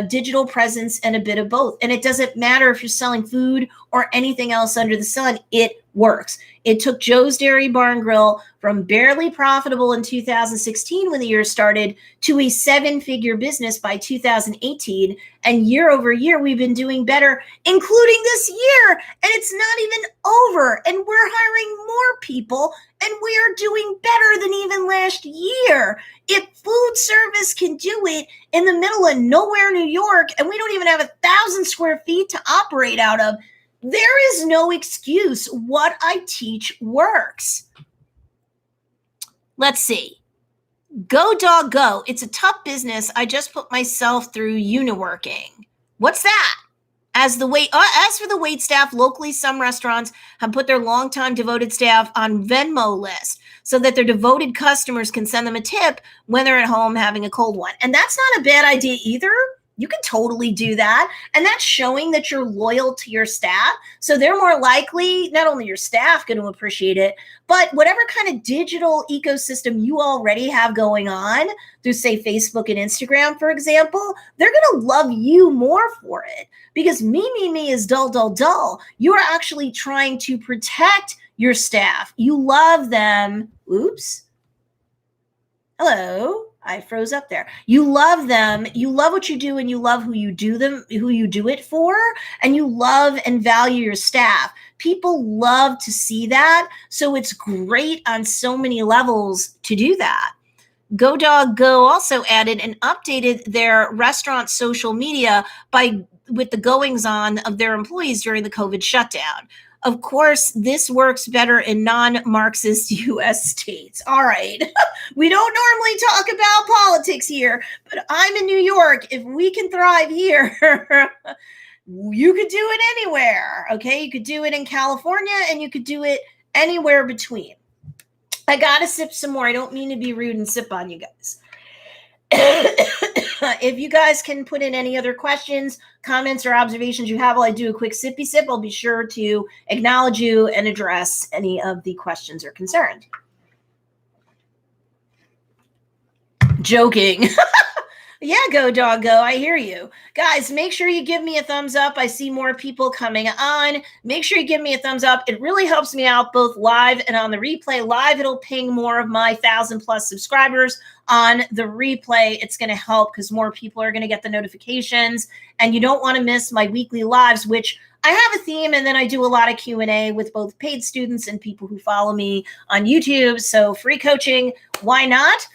digital presence, and a bit of both. And it doesn't matter if you're selling food or anything else under the sun, it works. It took Joe's Dairy Bar and Grill from barely profitable in 2016 when the year started to a 7-figure business by 2018. And year over year, we've been doing better, including this year. And it's not even over. And we're hiring more people, and we are doing better than even last year. If food service can do it in the middle of nowhere, New York, and we don't even have 1,000 square feet to operate out of, there is no excuse. What I teach works. Let's see. Go dog go. It's a tough business. I just put myself through uniworking. What's that? As for the wait staff, locally, some restaurants have put their longtime devoted staff on Venmo list so that their devoted customers can send them a tip when they're at home having a cold one. And that's not a bad idea either. You can totally do that. And that's showing that you're loyal to your staff. So they're more likely, not only your staff going to appreciate it, but whatever kind of digital ecosystem you already have going on through, say, Facebook and Instagram, for example, they're going to love you more for it. Because me is dull, dull, dull. You are actually trying to protect your staff. You love them. Oops. Hello. I froze up there. You love them. You love what you do, and you love who you do it for, and you love and value your staff. People love to see that. So it's great on so many levels to do that. Go Dog Go also added and updated their restaurant social media with the goings on of their employees during the COVID shutdown. Of course, this works better in non-Marxist U.S. states. All right. We don't normally talk about politics here, but I'm in New York. If we can thrive here, you could do it anywhere. Okay. You could do it in California, and you could do it anywhere between. I got to sip some more. I don't mean to be rude and sip on you guys. If you guys can put in any other questions, comments, or observations you have while I do a quick sippy sip, I'll be sure to acknowledge you and address any of the questions or concerns. Joking. Yeah, go dog go. I hear you. Guys, make sure you give me a thumbs up. I see more people coming on. Make sure you give me a thumbs up. It really helps me out both live and on the replay. Live, it'll ping more of my 1,000+ subscribers. On the replay, it's going to help because more people are going to get the notifications. And you don't want to miss my weekly lives, which I have a theme, and then I do a lot of Q&A with both paid students and people who follow me on YouTube. So free coaching, why not?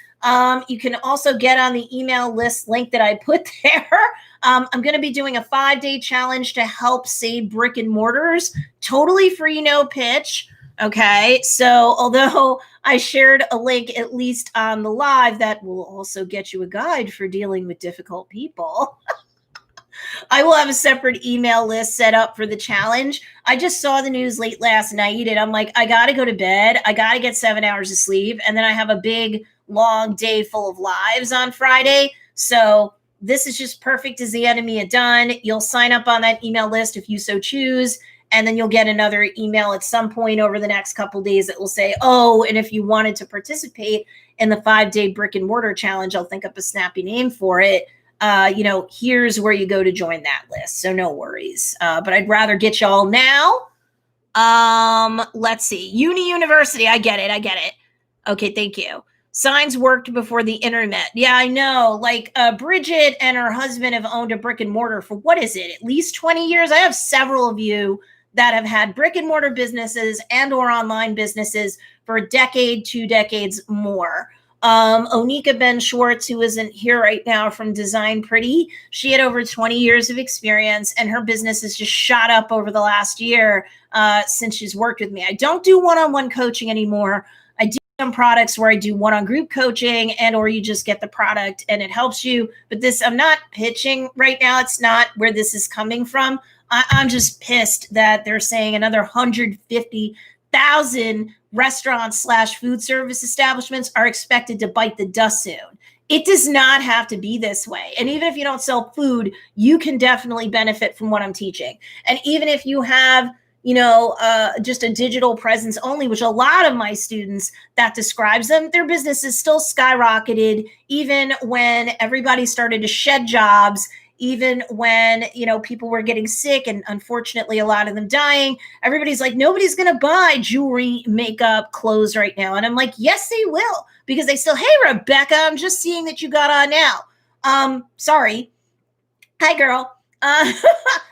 You can also get on the email list link that I put there. I'm going to be doing a 5-day challenge to help save brick and mortars. Totally free, no pitch. Okay. So although I shared a link, at least on the live, that will also get you a guide for dealing with difficult people. I will have a separate email list set up for the challenge. I just saw the news late last night and I'm like, I got to go to bed. I got to get 7 hours of sleep. And then I have a big, long day full of lives on Friday. So this is just perfect as the enemy had done. You'll sign up on that email list if you so choose. And then you'll get another email at some point over the next couple of days that will say, oh, and if you wanted to participate in the 5-day brick and mortar challenge, I'll think up a snappy name for it. Here's where you go to join that list. So no worries. But I'd rather get y'all now. Let's see. University. I get it. Okay. Thank you. Signs worked before the internet. Yeah, I know. Like Bridget and her husband have owned a brick and mortar for what is it? At least 20 years. I have several of you that have had brick and mortar businesses and or online businesses for a decade, 2 decades more. Onika Ben Schwartz, who isn't here right now from Design Pretty, she had over 20 years of experience and her business has just shot up over the last year since she's worked with me. I don't do one-on-one coaching anymore. I do some products where I do one-on group coaching and or you just get the product and it helps you. But this, I'm not pitching right now. It's not where this is coming from. I'm just pissed that they're saying another 150,000 restaurants / food service establishments are expected to bite the dust soon. It does not have to be this way. And even if you don't sell food, you can definitely benefit from what I'm teaching. And even if you have, just a digital presence only, which a lot of my students, that describes them, their business is still skyrocketed, even when everybody started to shed jobs, even when, people were getting sick and unfortunately a lot of them dying. Everybody's like, nobody's going to buy jewelry, makeup, clothes right now. And I'm like, yes, they will, because they still, hey, Rebecca, I'm just seeing that you got on now. Sorry. Hi, girl.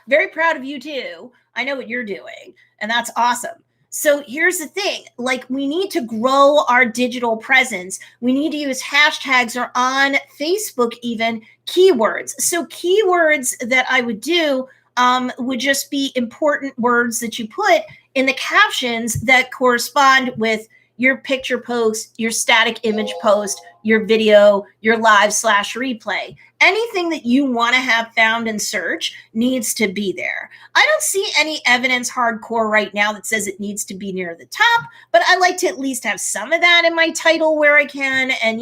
Very proud of you too. I know what you're doing, and that's awesome. So here's the thing, like we need to grow our digital presence. We need to use hashtags or on Facebook, even keywords. So keywords that I would do would just be important words that you put in the captions that correspond with your picture post, your static image post, your video, your live / replay. Anything that you want to have found in search needs to be there. I don't see any evidence hardcore right now that says it needs to be near the top, but I like to at least have some of that in my title where I can, and,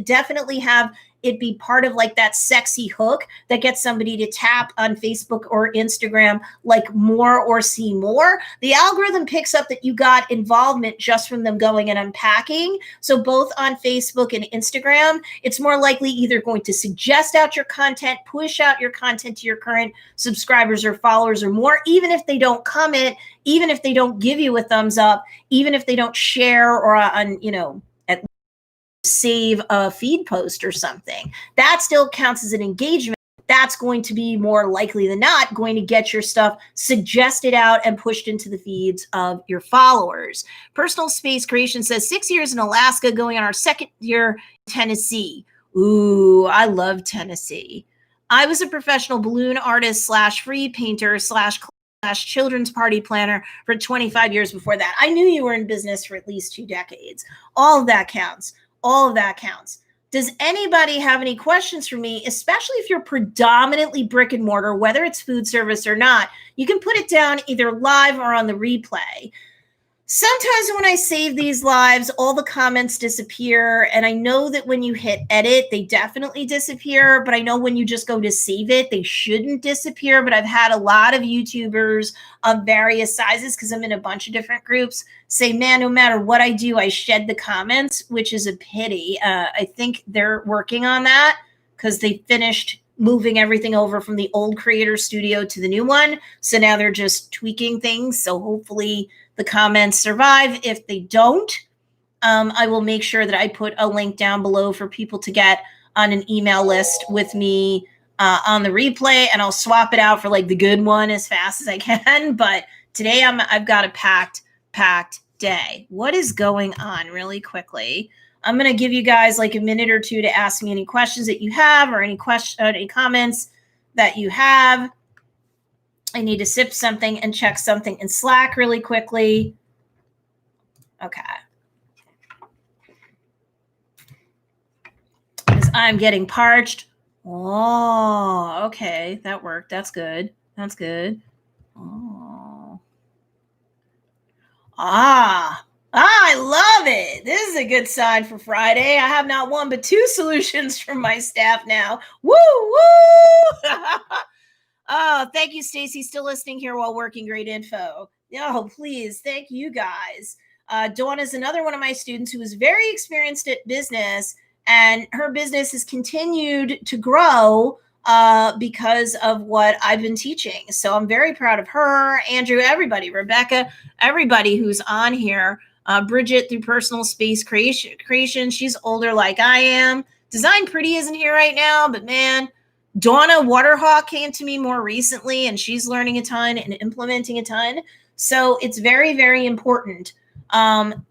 definitely have it be part of like that sexy hook that gets somebody to tap on Facebook or Instagram, like more or see more. The algorithm picks up that you got involvement just from them going and unpacking. So both on Facebook and Instagram, it's more likely either going to suggest out your content, push out your content to your current subscribers or followers or more, even if they don't comment, even if they don't give you a thumbs up, even if they don't share or save a feed post or something. That still counts as an engagement. That's going to be more likely than not going to get your stuff suggested out and pushed into the feeds of your followers. Personal Space Creation says 6 years in Alaska, going on our 2nd year in Tennessee. Ooh, I love Tennessee. I was a professional balloon artist / free painter / children's party planner for 25 years before that. I knew you were in business for at least 2 decades. All of that counts. All of that counts. Does anybody have any questions for me, especially if you're predominantly brick and mortar, whether it's food service or not? You can put it down either live or on the replay. Sometimes when I save these lives, all the comments disappear. And I know that when you hit edit, they definitely disappear. But I know when you just go to save it, they shouldn't disappear. But I've had a lot of YouTubers of various sizes, because I'm in a bunch of different groups, say, man, no matter what I do, I shed the comments, which is a pity. I think they're working on that. because they finished moving everything over from the old creator studio to the new one. So now they're just tweaking things. So hopefully the comments survive. If they don't, I will make sure that I put a link down below for people to get on an email list with me on the replay, and I'll swap it out for like the good one as fast as I can. But today I've got a packed day. What is going on really quickly? I'm going to give you guys like a minute or two to ask me any questions that you have or any comments that you have. I need to sip something and check something in Slack really quickly. Okay. Because I'm getting parched. Oh, okay. That worked. That's good. That's good. Oh. I love it. This is a good sign for Friday. I have not one but two solutions from my staff now. Woo, woo! Oh, thank you, Stacey. Still listening here while working. Great info. Oh, please. Thank you, guys. Dawn is another one of my students who is very experienced at business, and her business has continued to grow because of what I've been teaching. So I'm very proud of her, Andrew, everybody, Rebecca, everybody who's on here. Bridget through Personal Space Creation. She's older like I am. Design Pretty isn't here right now, but man, Donna Waterhawk came to me more recently, and she's learning a ton and implementing a ton. So it's very, very important.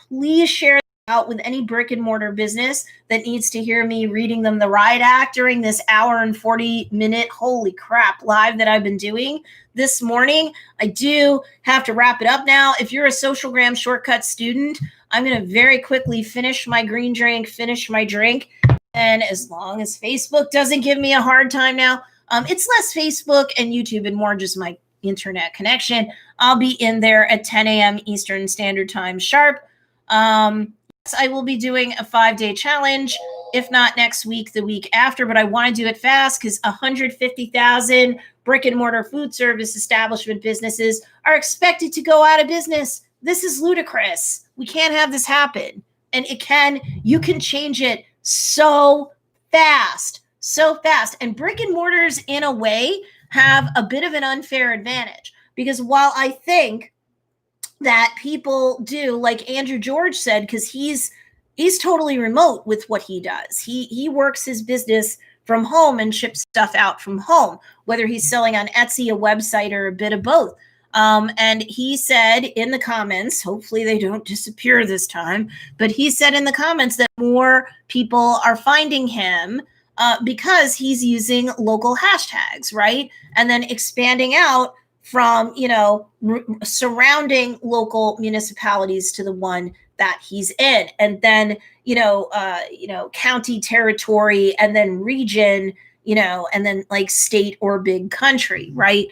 Please share out with any brick and mortar business that needs to hear me reading them the riot act during this hour and 40-minute, holy crap, live that I've been doing this morning. I do have to wrap it up now. If you're a Socialgram Shortcut student, I'm going to very quickly finish my green drink, finish my drink. And as long as Facebook doesn't give me a hard time now, it's less Facebook and YouTube and more just my internet connection. I'll be in there at 10 a.m. Eastern Standard Time sharp. I will be doing a 5-day challenge, if not next week, the week after, but I want to do it fast because 150,000 brick and mortar food service establishment businesses are expected to go out of business. This is ludicrous. We can't have this happen. And you can change it so fast. And brick and mortars, in a way, have a bit of an unfair advantage because while I think that people do, like Andrew George said, because he's totally remote with what he does. He works his business from home and ships stuff out from home, whether he's selling on Etsy, a website, or a bit of both. And he said in the comments, hopefully they don't disappear this time, but he said in the comments that more people are finding him because he's using local hashtags, right? And then expanding out from, surrounding local municipalities to the one that he's in. And then, county, territory, and then region, and then like state or big country, right?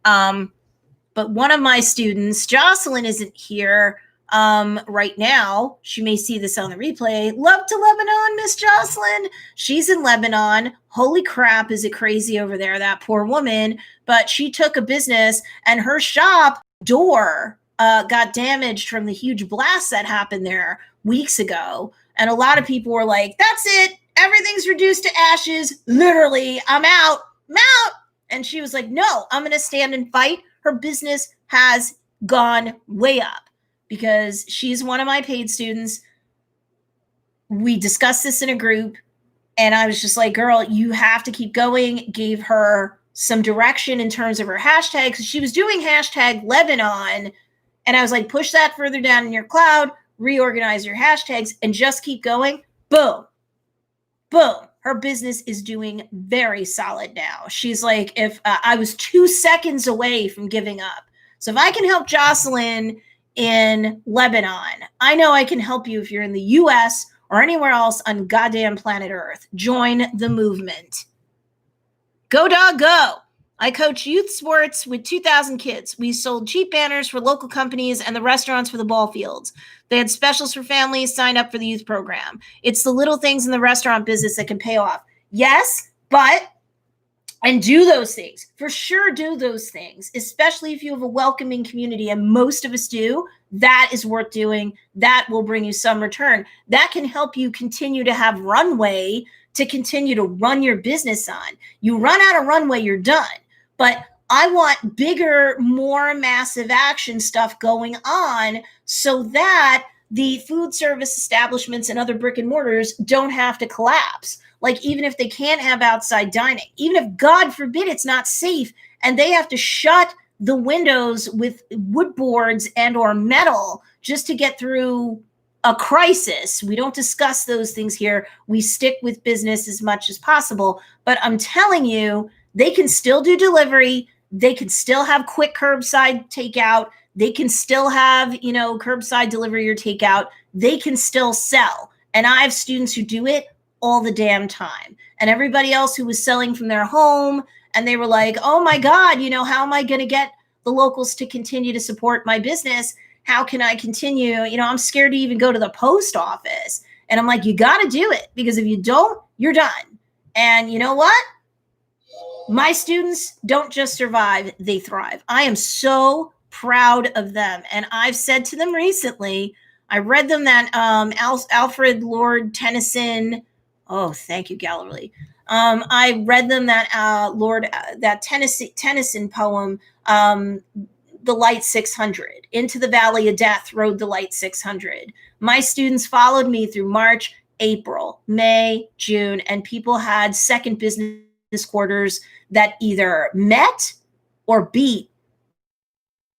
But one of my students, Jocelyn, isn't here right now. She may see this on the replay. Love to Lebanon, Miss Jocelyn. She's in Lebanon. Holy crap, is it crazy over there, that poor woman. But she took a business and her shop door got damaged from the huge blast that happened there weeks ago. And a lot of people were like, that's it. Everything's reduced to ashes. Literally, I'm out. And she was like, no, I'm going to stand and fight. Her business has gone way up because she's one of my paid students. We discussed this in a group and I was just like, girl, you have to keep going. Gave her some direction in terms of her hashtag because she was doing hashtag Lebanon. And I was like, push that further down in your cloud, reorganize your hashtags and just keep going. Boom. Her business is doing very solid now. She's like, if I was 2 seconds away from giving up. So if I can help Jocelyn in Lebanon, I know I can help you if you're in the US or anywhere else on goddamn planet Earth. Join the movement. Go dog go. I coach youth sports with 2,000 kids. We sold cheap banners for local companies and the restaurants for the ball fields. They had specials for families, signed up for the youth program. It's the little things in the restaurant business that can pay off. Yes, and do those things. For sure do those things, especially if you have a welcoming community, and most of us do. That is worth doing. That will bring you some return. That can help you continue to have runway to continue to run your business on. You run out of runway, you're done. But I want bigger, more massive action stuff going on so that the food service establishments and other brick and mortars don't have to collapse. Like, even if they can't have outside dining, even if, God forbid, it's not safe and they have to shut the windows with wood boards and or metal just to get through a crisis. We don't discuss those things here. We stick with business as much as possible. But I'm telling you, they can still do delivery. They can still have quick curbside takeout. They can still have, curbside delivery or takeout. They can still sell. And I have students who do it all the damn time. And everybody else who was selling from their home, and they were like, oh my God, how am I going to get the locals to continue to support my business? How can I continue? I'm scared to even go to the post office. And I'm like, you got to do it, because if you don't, you're done. And you know what? My students don't just survive, they thrive. I am so proud of them. And I've said to them recently, I read them that Alfred Lord Tennyson. Oh, thank you, Galilee. I read them that that Tennyson poem, The Light 600. Into the Valley of Death rode the Light 600. My students followed me through March, April, May, June, and people had second business quarters that either met or beat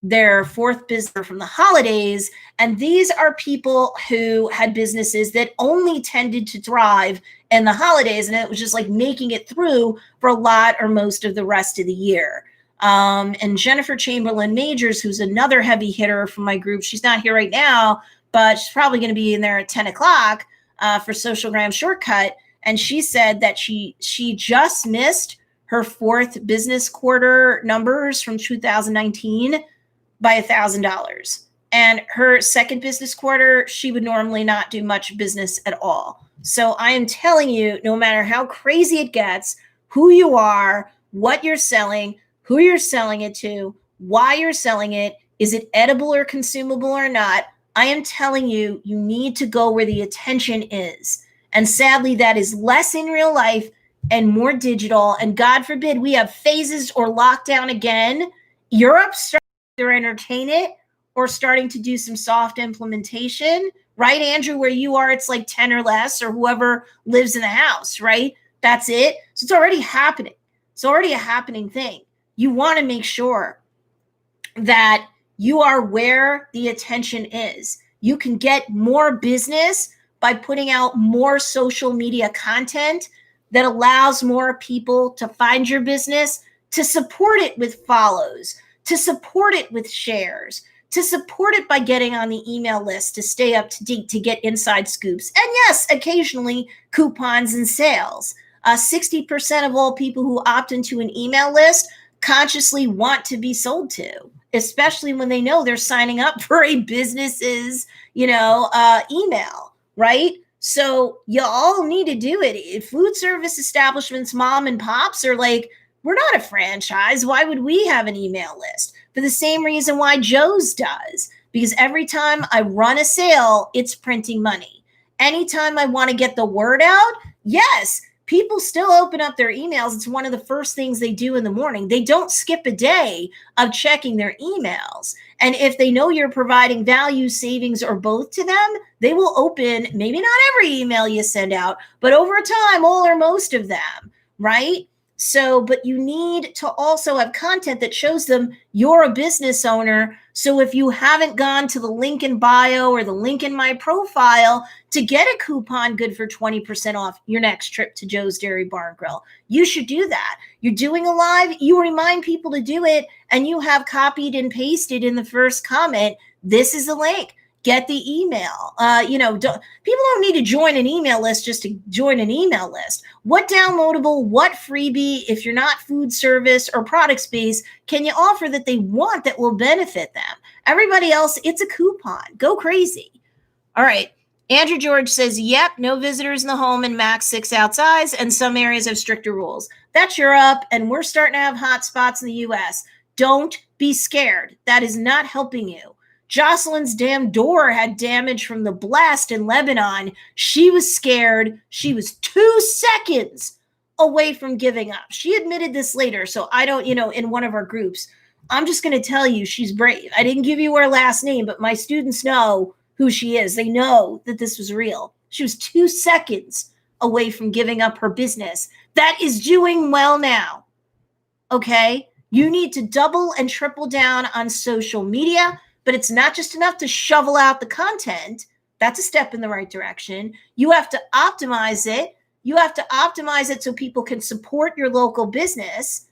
their fourth business from the holidays. And these are people who had businesses that only tended to thrive in the holidays. And it was just like making it through for a lot or most of the rest of the year. And Jennifer Chamberlain Majors, who's another heavy hitter from my group, she's not here right now, but she's probably going to be in there at 10 o'clock for Socialgram Shortcut. And she said that she just missed her fourth business quarter numbers from 2019 by $1,000. And her second business quarter, she would normally not do much business at all. So I am telling you, no matter how crazy it gets, who you are, what you're selling, who you're selling it to, why you're selling it, is it edible or consumable or not, I am telling you, you need to go where the attention is. And sadly, that is less in real life and more digital. And God forbid we have phases or lockdown again. Europe starting to entertain it or starting to do some soft implementation, right, Andrew? Where you are, it's like 10 or less, or whoever lives in the house, right? That's it. So it's already happening. It's already a happening thing. You want to make sure that you are where the attention is. You can get more business by putting out more social media content that allows more people to find your business, to support it with follows, to support it with shares, to support it by getting on the email list to stay up to date, to get inside scoops. And yes, occasionally coupons and sales. 60% of all people who opt into an email list consciously want to be sold to, especially when they know they're signing up for a business's, email, right? So you all need to do it. If food service establishments, mom and pops are like, we're not a franchise. Why would we have an email list? For the same reason why Joe's does, because every time I run a sale, it's printing money. Anytime I want to get the word out, yes, people still open up their emails. It's one of the first things they do in the morning. They don't skip a day of checking their emails. And if they know you're providing value, savings, or both to them, they will open maybe not every email you send out, but over time, all or most of them, right? So, but you need to also have content that shows them you're a business owner. So if you haven't gone to the link in bio or the link in my profile to get a coupon good for 20% off your next trip to Joe's Dairy Bar and Grill, you should do that. You're doing a live, you remind people to do it, and you have copied and pasted in the first comment, this is the link. Get the email. People don't need to join an email list just to join an email list. What downloadable, what freebie, if you're not food service or product space, can you offer that they want that will benefit them? Everybody else, it's a coupon. Go crazy. All right. Andrew George says, yep, no visitors in the home and max 6 outsides, and some areas have stricter rules. That's Europe, and we're starting to have hot spots in the U.S. Don't be scared. That is not helping you. Jocelyn's damn door had damage from the blast in Lebanon. She was scared. She was 2 seconds away from giving up. She admitted this later. So I don't, in one of our groups, I'm just going to tell you she's brave. I didn't give you her last name, but my students know who she is. They know that this was real. She was 2 seconds away from giving up her business. That is doing well now. Okay? You need to double and triple down on social media, but it's not just enough to shovel out the content. That's a step in the right direction. You have to optimize it. You have to optimize it so people can support your local business,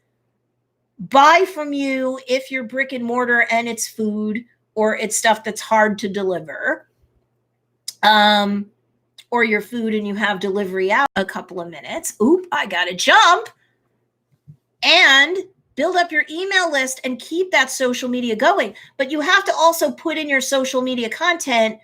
buy from you if you're brick and mortar and it's food or it's stuff that's hard to deliver, or your food and you have delivery out a couple of minutes. Oop, I got to jump. And build up your email list and keep that social media going. But you have to also put in your social media content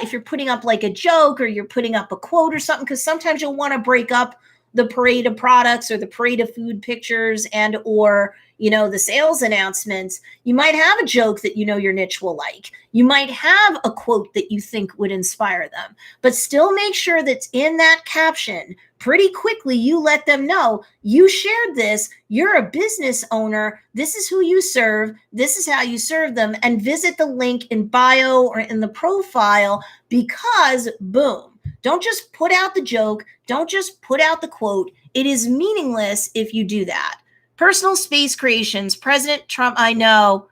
if you're putting up like a joke or you're putting up a quote or something, because sometimes you'll want to break up the parade of products or the parade of food pictures and or the sales announcements. You might have a joke that your niche will like. You might have a quote that you think would inspire them, but still make sure that's in that caption. Pretty quickly, you let them know you shared this. You're a business owner. This is who you serve. This is how you serve them. And visit the link in bio or in the profile because boom, don't just put out the joke. Don't just put out the quote. It is meaningless if you do that. Personal space creations, President Trump. I know.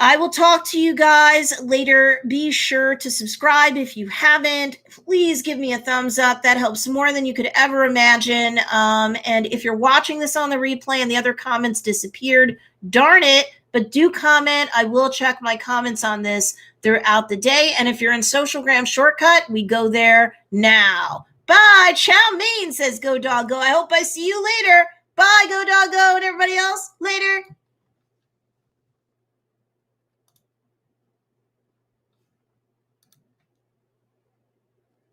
I will talk to you guys later. Be sure to subscribe if you haven't. Please give me a thumbs up. That helps more than you could ever imagine. And if you're watching this on the replay and the other comments disappeared, darn it, but do comment. I will check my comments on this throughout the day. And if you're in Socialgram Shortcut, we go there now. Bye. Chow mein, says Go Dog Go. I hope I see you later. Bye, Go Dog Go, and everybody else. Later.